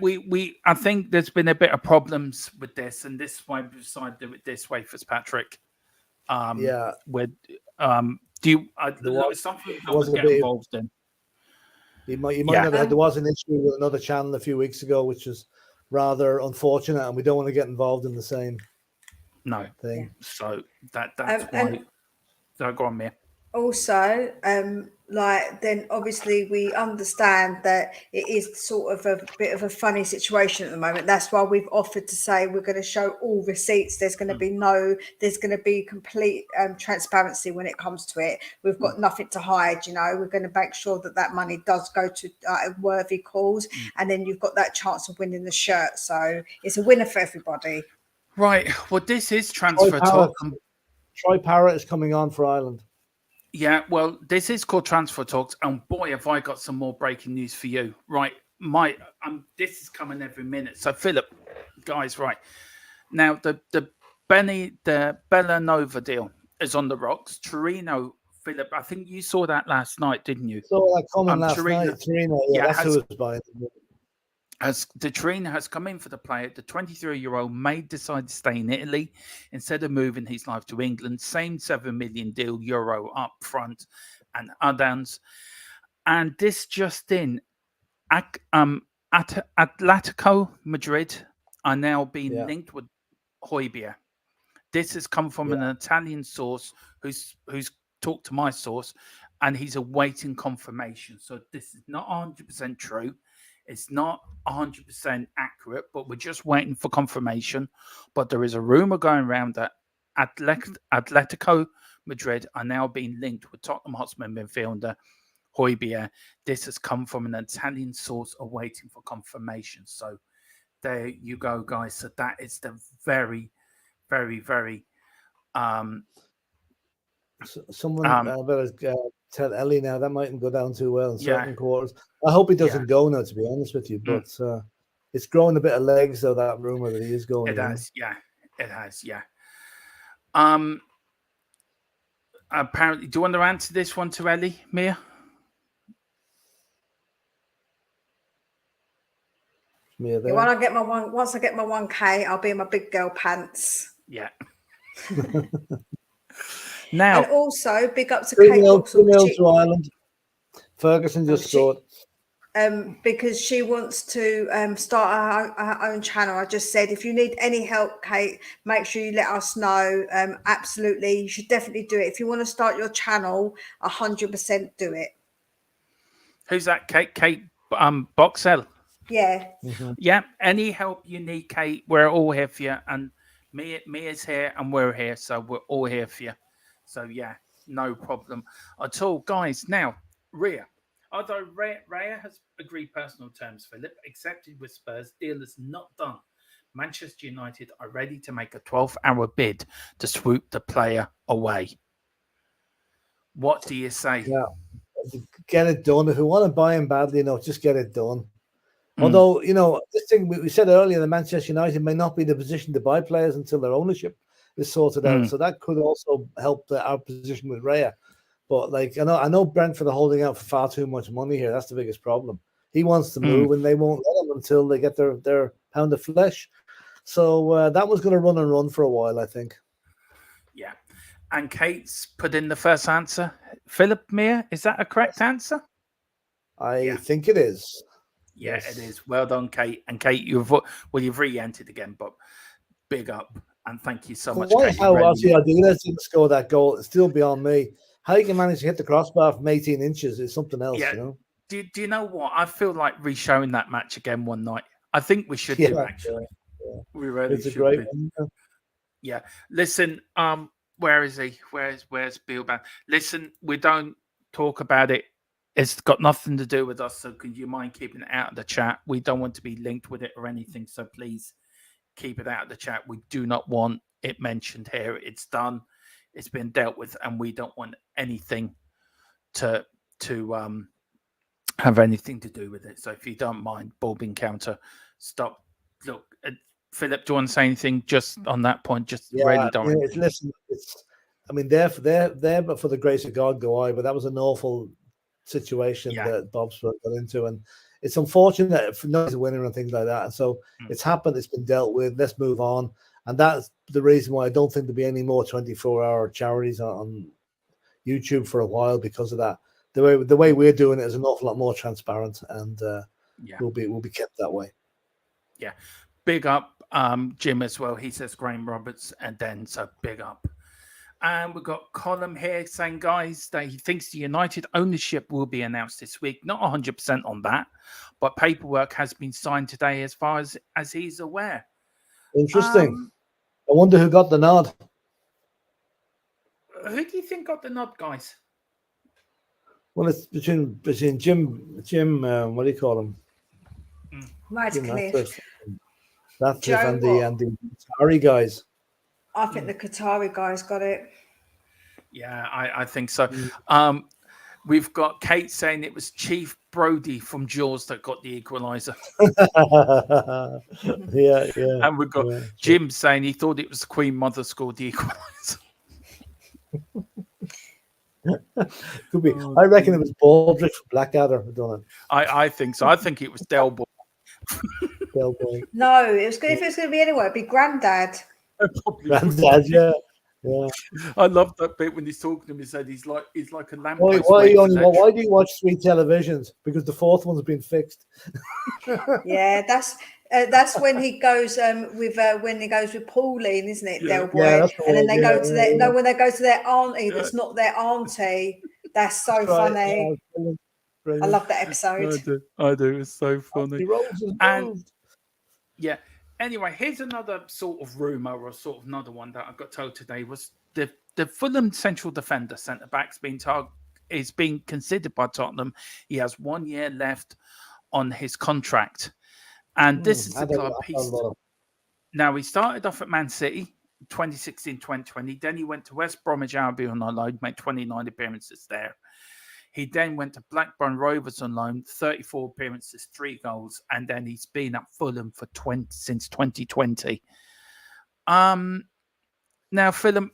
I think there's been a bit of problems with this, and this is why we decided to do it this way, Fitzpatrick. With something I was get involved in. You might know that there was an issue with another channel a few weeks ago, which is rather unfortunate, and we don't want to get involved in the same thing. So that's why. So go on, Mia. Also, then obviously we understand that it is sort of a bit of a funny situation at the moment. That's why we've offered to say we're going to show all receipts. There's going to be complete transparency when it comes to it. We've got nothing to hide, We're going to make sure that money does go to a worthy cause, and then you've got that chance of winning the shirt. So it's a winner for everybody. Right. Well, this is transfer talk. Troy Parrott is coming on for Ireland. Yeah, well, this is called Transfer Talks, and boy, have I got some more breaking news for you. Right, this is coming every minute. So, Philip, guys, right now, the Bellanova deal is on the rocks. Torino, Philip, I think you saw that last night, didn't you? Saw that comment last night. Torino, that's who was buying it. As the Torino has come in for the player, the 23-year-old may decide to stay in Italy instead of moving his life to England. Same €7 million deal up front and add-ons. And this just in, Atletico Madrid are now being linked with Højbjerg. This has come from an Italian source who's talked to my source, and he's awaiting confirmation. So this is not 100% true. It's not 100% accurate, but we're just waiting for confirmation. But there is a rumor going around that Atletico Madrid are now being linked with Tottenham Hotspur midfielder Højbjerg. This has come from an Italian source awaiting for confirmation. So there you go, guys. So that is the very, very, very someone better tell Ellie now that mightn't go down too well in certain quarters. I hope he doesn't go now, to be honest with you, but it's growing a bit of legs, though, that rumor that he is going. It has, it has. Apparently, do you want to answer this one to Ellie, Mia? Mia there? When I get once I get my 1K, I'll be in my big girl pants. Yeah. Now, and also big up to Kate to Ireland. Ferguson just scored. Because she wants to start her own channel. I just said, if you need any help, Kate, make sure you let us know. Absolutely, you should definitely do it. If you want to start your channel, 100% do it. Who's that, Kate? Kate Boxell. Yeah. Mm-hmm. Yeah. Any help you need, Kate, we're all here for you. And Mia's here and we're here, so we're all here for you. So yeah, no problem at all, guys. Now, Rhea. Although Raya has agreed personal terms, Philip, accepted with Spurs, deal is not done. Manchester United are ready to make a 12-hour bid to swoop the player away. What do you say? Yeah, get it done. If we want to buy him badly enough, just get it done. Although, this thing we said earlier, that Manchester United may not be in the position to buy players until their ownership is sorted out. So that could also help our position with Raya. But I know Brentford are holding out for far too much money here. That's the biggest problem. He wants to move, and they won't let him until they get their pound of flesh. So that was going to run for a while, I think. Yeah. And Kate's put in the first answer. Philip, Mia, is that a correct answer? I think it is. Yeah, yes. It is. Well done, Kate. And Kate, you've re-entered again, but big up and thank you so much. Kate. How Argentina didn't score that goal? It's still beyond me. How you can manage to hit the crossbar from 18 inches is something else, Do you know what? I feel like re-showing that match again one night. I think we should do, actually. Yeah. We really should. It's a great one. Yeah. Listen, where is he? Where's Bilbao? Listen, we don't talk about it. It's got nothing to do with us, so could you mind keeping it out of the chat? We don't want to be linked with it or anything, so please keep it out of the chat. We do not want it mentioned here. It's done. It's been dealt with, and we don't want anything to have anything to do with it. So if you don't mind, bulb encounter, stop. Look, Philip, do you want to say anything just on that point? Just really don't. Listen, they're but for the grace of God go I. But that was an awful situation that Bob's got into, and it's unfortunate for not a winner and things like that. And so it's happened. It's been dealt with. Let's move on. And that's the reason why I don't think there'll be any more 24-hour charities on YouTube for a while because of that. The way we're doing it is an awful lot more transparent, and we'll be kept that way. Yeah, big up Jim as well. He says Graham Roberts, and then so big up. And we've got Colin here saying, guys, that he thinks the United ownership will be announced this week. Not 100% on that, but paperwork has been signed today as far as he's aware. Interesting. I wonder who got the nod. Who do you think got the nod, guys? Well, it's between Jim. What do you call him? Radcliffe. That's and the Qatari guys. I think the Qatari guys got it. Yeah, I think so. We've got Kate saying it was Chief Brody from Jaws that got the equaliser. yeah. And we've got Jim saying he thought it was the Queen Mother scored the equaliser. Could be. I reckon it was Baldrick from Blackadder. I think so. I think it was Del Boy. No, it was good. If it was going to be anywhere, it'd be Grandad. Grandad, yeah. Yeah. I love that bit when he's talking to him. He said he's like a lamppost. Why do you watch 3 televisions? Because the 4th one's been fixed. Yeah, that's when he goes with Pauline, isn't it, Del Boy? Yeah, that's and then they go to when they go to their auntie that's not their auntie. That's so funny. Yeah, brilliant. I love that episode. I do. It's so funny. And yeah. Anyway, here's another sort of rumor, or sort of another one that I got told today was the Fulham central defender centre back's is being considered by Tottenham. He has 1 year left on his contract, and this is the club Now he started off at Man City, 2016-2020. Then he went to West Bromwich Albion on loan, made 29 appearances there. He then went to Blackburn Rovers on loan, 34 appearances, 3 goals, and then he's been at Fulham since 2020. Now Philip.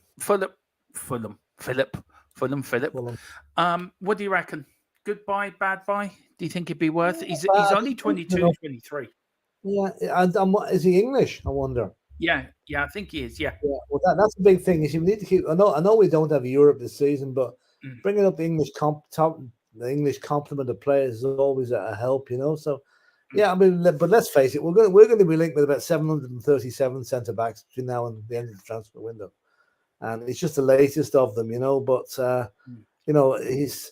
What do you reckon? Good buy, bad buy? Do you think it'd be worth it? He's only 22, 23. Yeah, and is he English? I wonder. Yeah, I think he is. Yeah. Well, that's a big thing. Is you need to keep. I know we don't have Europe this season, but bringing up the English complement of players is always a help, So, yeah, I mean, but let's face it, we're going to be linked with about 737 centre backs between now and the end of the transfer window, and it's just the latest of them, But he's.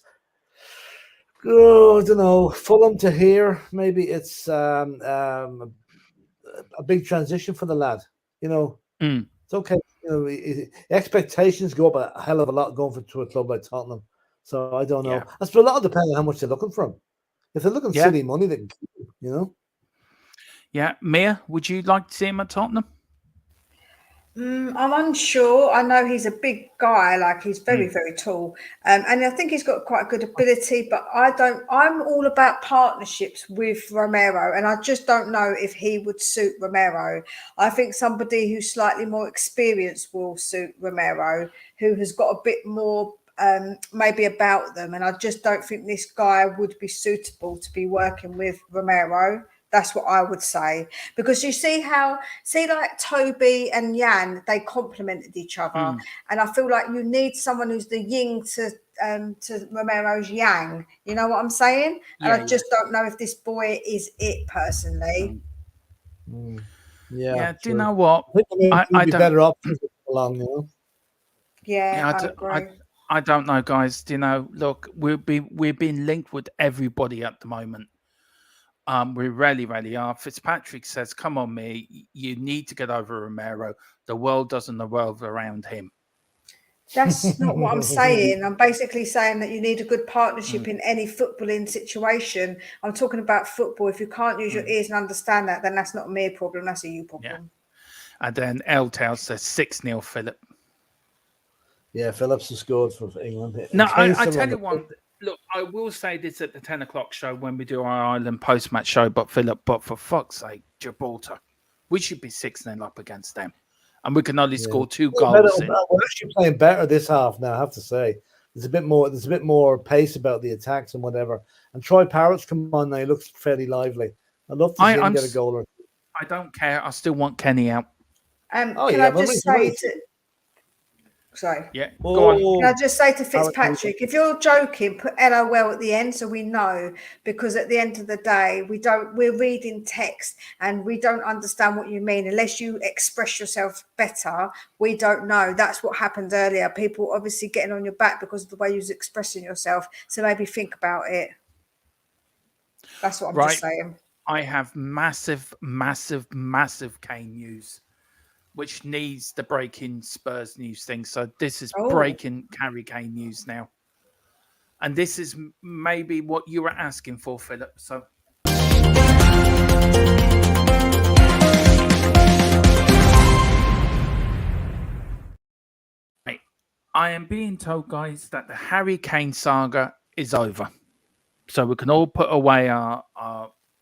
Oh, I don't know. Fulham to here, maybe it's a big transition for the lad. It's okay. Expectations go up a hell of a lot going to a club like Tottenham. So I don't know. Yeah. That's a lot of depending on how much they're looking from. If they're looking silly money, they can keep him, Yeah, Mia, would you like to see him at Tottenham? I'm unsure. I know he's a big guy, like he's very, very tall. And I think he's got quite a good ability, but I'm all about partnerships with Romero, and I just don't know if he would suit Romero. I think somebody who's slightly more experienced will suit Romero, who has got a bit more maybe about them. And I just don't think this guy would be suitable to be working with Romero. That's what I would say, because you see like Toby and Jan, they complemented each other, and I feel like you need someone who's the yin to Romero's yang. You know what I'm saying? And I just don't know if this boy is it personally. Yeah. Do you know what? I be better options along, Yeah, I agree. I don't know, guys. Look, we're being linked with everybody at the moment. We really are. Fitzpatrick says, come on, me. You need to get over Romero. The world doesn't revolve around him. That's not what I'm saying. I'm basically saying that you need a good partnership in any footballing situation. I'm talking about football. If you can't use your ears and understand that, then that's not a me problem. That's a you problem. Yeah. And then L-Tail says 6-0 Philip. Yeah, Phillips has scored for England. No, I tell you one. Look, I will say this at the 10 o'clock show when we do our Ireland post-match show, but for fuck's sake, Gibraltar, we should be 6-0 up against them. And we can only score 2 goals. We're actually playing better this half now, I have to say. There's a bit more pace about the attacks and whatever. And Troy Parrott's come on now, he looks fairly lively. I'd love to see him get a goal or two. I don't care. I still want Kenny out. Can I just say Sorry. Yeah. Go on. Can I just say to Fitzpatrick, if you're joking, put LOL at the end so we know, because at the end of the day, we're reading text and we don't understand what you mean unless you express yourself better. We don't know. That's what happened earlier. People obviously getting on your back because of the way you was expressing yourself. So maybe think about it. That's what I'm just saying. I have massive Kane news, which needs the breaking Spurs news thing. So this is breaking Harry Kane news now. And this is maybe what you were asking for, Philip. So I am being told, guys, that the Harry Kane saga is over. So we can all put away our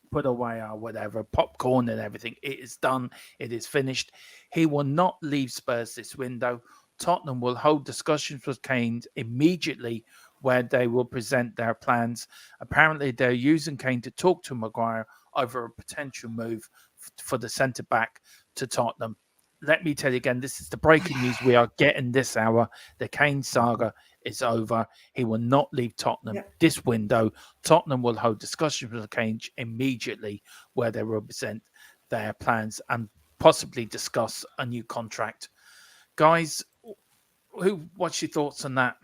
whatever, popcorn and everything. It is done. It is finished. He will not leave Spurs this window. Tottenham will hold discussions with Kane immediately where they will present their plans. Apparently, they're using Kane to talk to Maguire over a potential move for the centre-back to Tottenham. let me tell you again, this is the breaking news we are getting this hour. The Kane saga is over. He will not leave Tottenham this window. Tottenham will hold discussions with Kane immediately where they will present their plans and possibly discuss a new contract. Guys, what's your thoughts on that?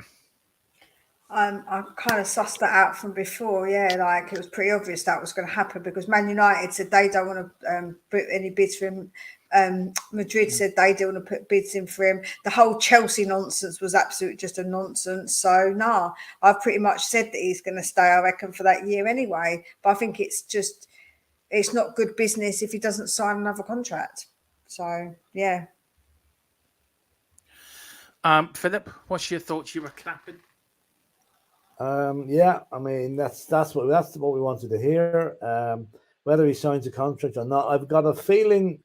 I kind of sussed that out from before. Yeah, like it was pretty obvious that was going to happen because Man United said they don't want to put any bids for him. Madrid said they don't want to put bids in for him. The whole Chelsea nonsense was absolutely just a nonsense. So, I've pretty much said that he's going to stay, I reckon, for that year anyway. But I think it's not good business if he doesn't sign another contract. So, yeah. Philip, what's your thoughts? You were clapping. Yeah, I mean that's what we wanted to hear. Whether he signs a contract or not, I've got a feeling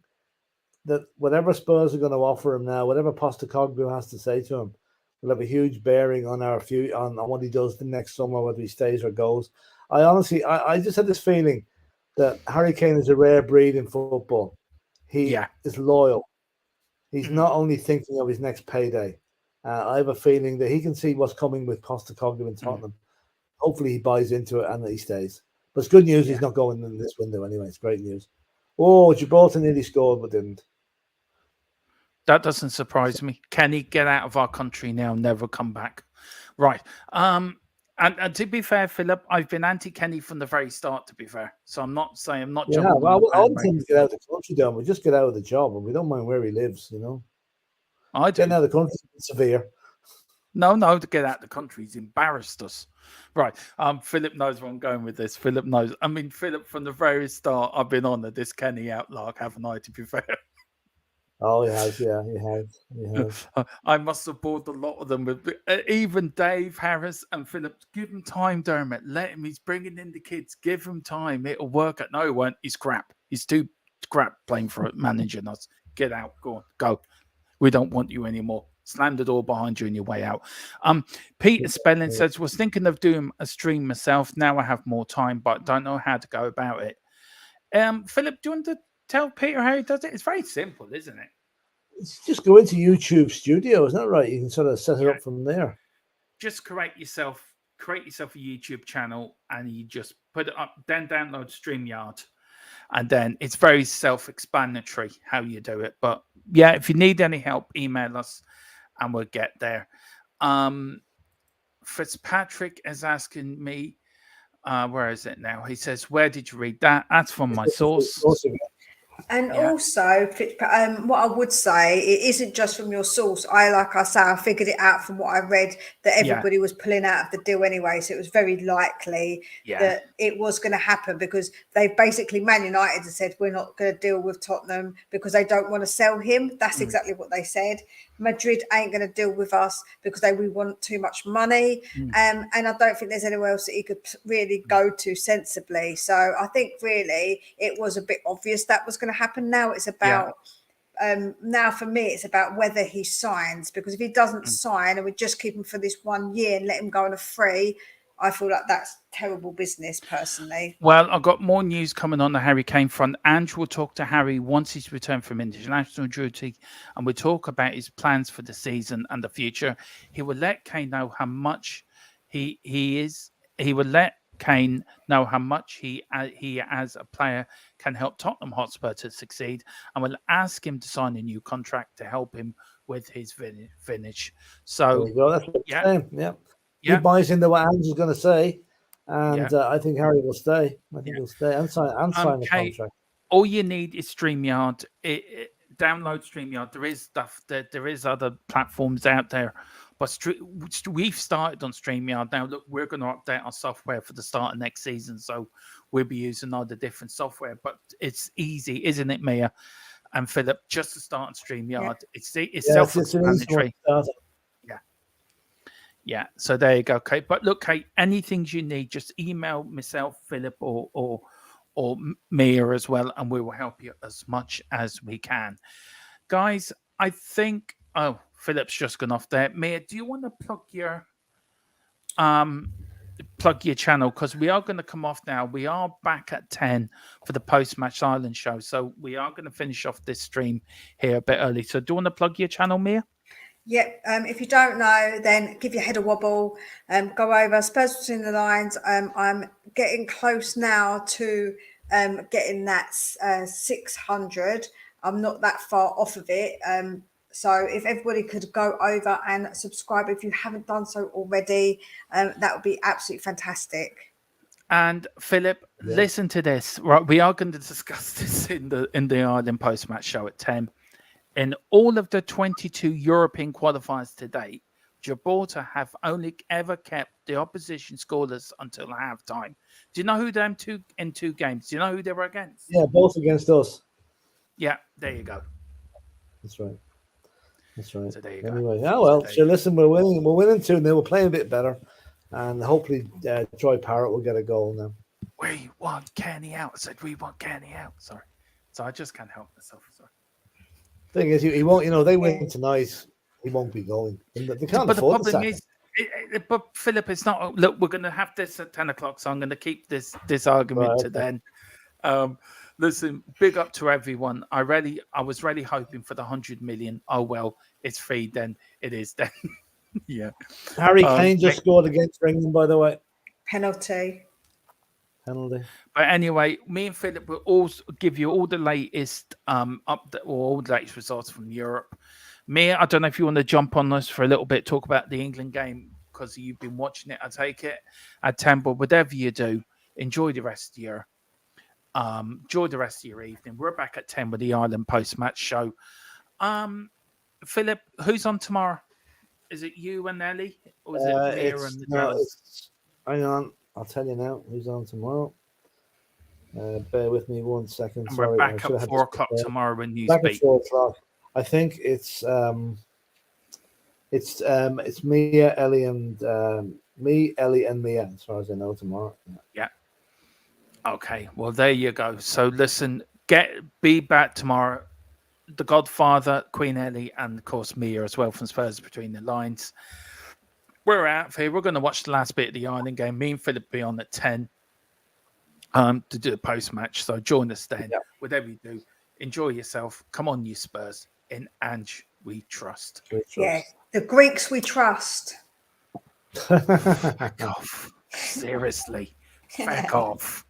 that whatever Spurs are going to offer him now, whatever Postecoglou has to say to him, will have a huge bearing on our future, on what he does the next summer, whether he stays or goes. I just had this feeling that Harry Kane is a rare breed in football. He is loyal. He's not only thinking of his next payday. I have a feeling that he can see what's coming with Postecoglou in Tottenham. Hopefully he buys into it and that he stays. But it's good news he's not going in this window anyway. It's great news. Oh, Gibraltar nearly scored but didn't. That doesn't surprise me. Can he get out of our country now, never come back? Right. And to be fair, Philip, I've been anti-Kenny from the very start, to be fair. So I'm not jumping on all the things get out of the country, Don. We just get out of the job and we don't mind where he lives, you know. I do. Getting out of the country is severe. No, to get out of the country, he's embarrassed us. Right. Philip knows where I'm going with this. Philip knows. I mean, Philip, from the very start, I've been on this Kenny outlark, haven't I, to be fair? Oh, he has, yeah, he has. I must have bored a lot of them with even Dave, Harris, and Philip. Give him time, Dermot. Let him. He's bringing in the kids. Give him time. It'll work. No, it won't. He's crap. He's too crap playing for it, managing us. Get out. Go on. Go. We don't want you anymore. Slam the door behind you on your way out. Peter Spelling says, was thinking of doing a stream myself. Now I have more time, but don't know how to go about it. Philip, do you want to tell Peter how he does it? It's very simple, isn't it? It's just go into YouTube Studio, isn't that right? You can sort of set it up from there. Just create yourself a YouTube channel and you just put it up, then download StreamYard. And then it's very self-explanatory how you do it. But yeah, if you need any help, email us and we'll get there. Fitzpatrick is asking me, where is it now? He says, where did you read that? That's from my source. And also, what I would say, it isn't just from your source. I figured it out from what I read that everybody was pulling out of the deal anyway. So it was very likely that it was going to happen because they basically, Man United has said, we're not going to deal with Tottenham because they don't want to sell him. That's exactly what they said. Madrid ain't going to deal with us because we want too much money. And I don't think there's anywhere else that he could really go to sensibly. So I think really it was a bit obvious that was going to happen. Now it's about now for me it's about whether he signs, because if he doesn't sign and we just keep him for this 1 year and let him go on a free, I feel like that's terrible business personally. Well, I've got more news coming on the Harry Kane front. Andrew will talk to Harry once he's returned from international duty, and we'll talk about his plans for the season and the future. He will let Kane know how much he will let Kane know how much he as a player can help Tottenham Hotspur to succeed, and will ask him to sign a new contract to help him with his finish. So there you go. That's what I'm saying. He buys into what Andrew's going to say, and I think Harry will stay. I think he'll stay and sign the contract. All you need is StreamYard. Download StreamYard. There is stuff that there is other platforms out there, but we've started on StreamYard now. Look, we're going to update our software for the start of next season, so we'll be using other different software. But it's easy, isn't it, Mia and Philip? Just to start on StreamYard, it's self-explanatory. Yeah, so there you go, Kate. But look, Kate, anything you need, just email myself, Philip, or Mia as well, and we will help you as much as we can. Guys, I think... Oh, Philip's just gone off there. Mia, do you want to plug your plug your channel because we are going to come off now. We are back at 10 for the post-match Ireland show. So we are going to finish off this stream here a bit early. So do you want to plug your channel, Mia? Yep. If you don't know, then give your head a wobble. Go over Spurs Between the Lines. I'm getting close now to getting that 600. I'm not that far off of it. So if everybody could go over and subscribe if you haven't done so already, that would be absolutely fantastic. And Philip, listen to this. Right, we are going to discuss this in the Ireland post-match show at 10. In all of the 22 European qualifiers to date, Gibraltar have only ever kept the opposition scoreless until halftime. Do you know who them in two games? Do you know who they were against? Yeah, both against us. Yeah, there you go. That's right. That's right. So there you anyway, go. Oh well. So listen, we're winning. We're winning 2-0. We're playing a bit better, and hopefully Troy Parrott will get a goal now. We want Kenny out. I said we want Kenny out. Sorry. So I just can't help myself. Sorry. Thing is, he won't. You know, they win tonight. He won't be going. They can't but the afford problem is, but Philip, it's not. Look, we're going to have this at 10 o'clock, so I'm going to keep this argument to then. Listen, big up to everyone. I was really hoping for the 100 million. Oh well, it's free. Then it is. Then yeah. Harry Kane just scored against England, by the way. Penalty. But anyway, me and Philip will also give you all the latest all the latest results from Europe. Mia, I don't know if you want to jump on this for a little bit, talk about the England game because you've been watching it. I take it at 10, but whatever you do, enjoy the rest of your evening. We're back at 10 with the Ireland post-match show. Philip, who's on tomorrow? Is it you and Ellie, or is it Mia and the girls? Hang on. I'll tell you now who's on tomorrow. Bear with me 1 second. And we're back at 4 o'clock tomorrow when you back speak. At 4 o'clock. I think it's Mia, Ellie, and Ellie, and Mia, as far as I know, tomorrow. Yeah. Okay. Well, there you go. So listen, be back tomorrow. The Godfather, Queen Ellie, and of course Mia as well from Spurs Between the Lines. We're out here. We're going to watch the last bit of the Ireland game. Me and Philip be on at 10 to do the post-match. So join us then. Yeah. Whatever you do, enjoy yourself. Come on, you Spurs. In Ange, we trust. Yeah, the Greeks we trust. Back off. Seriously. Back off.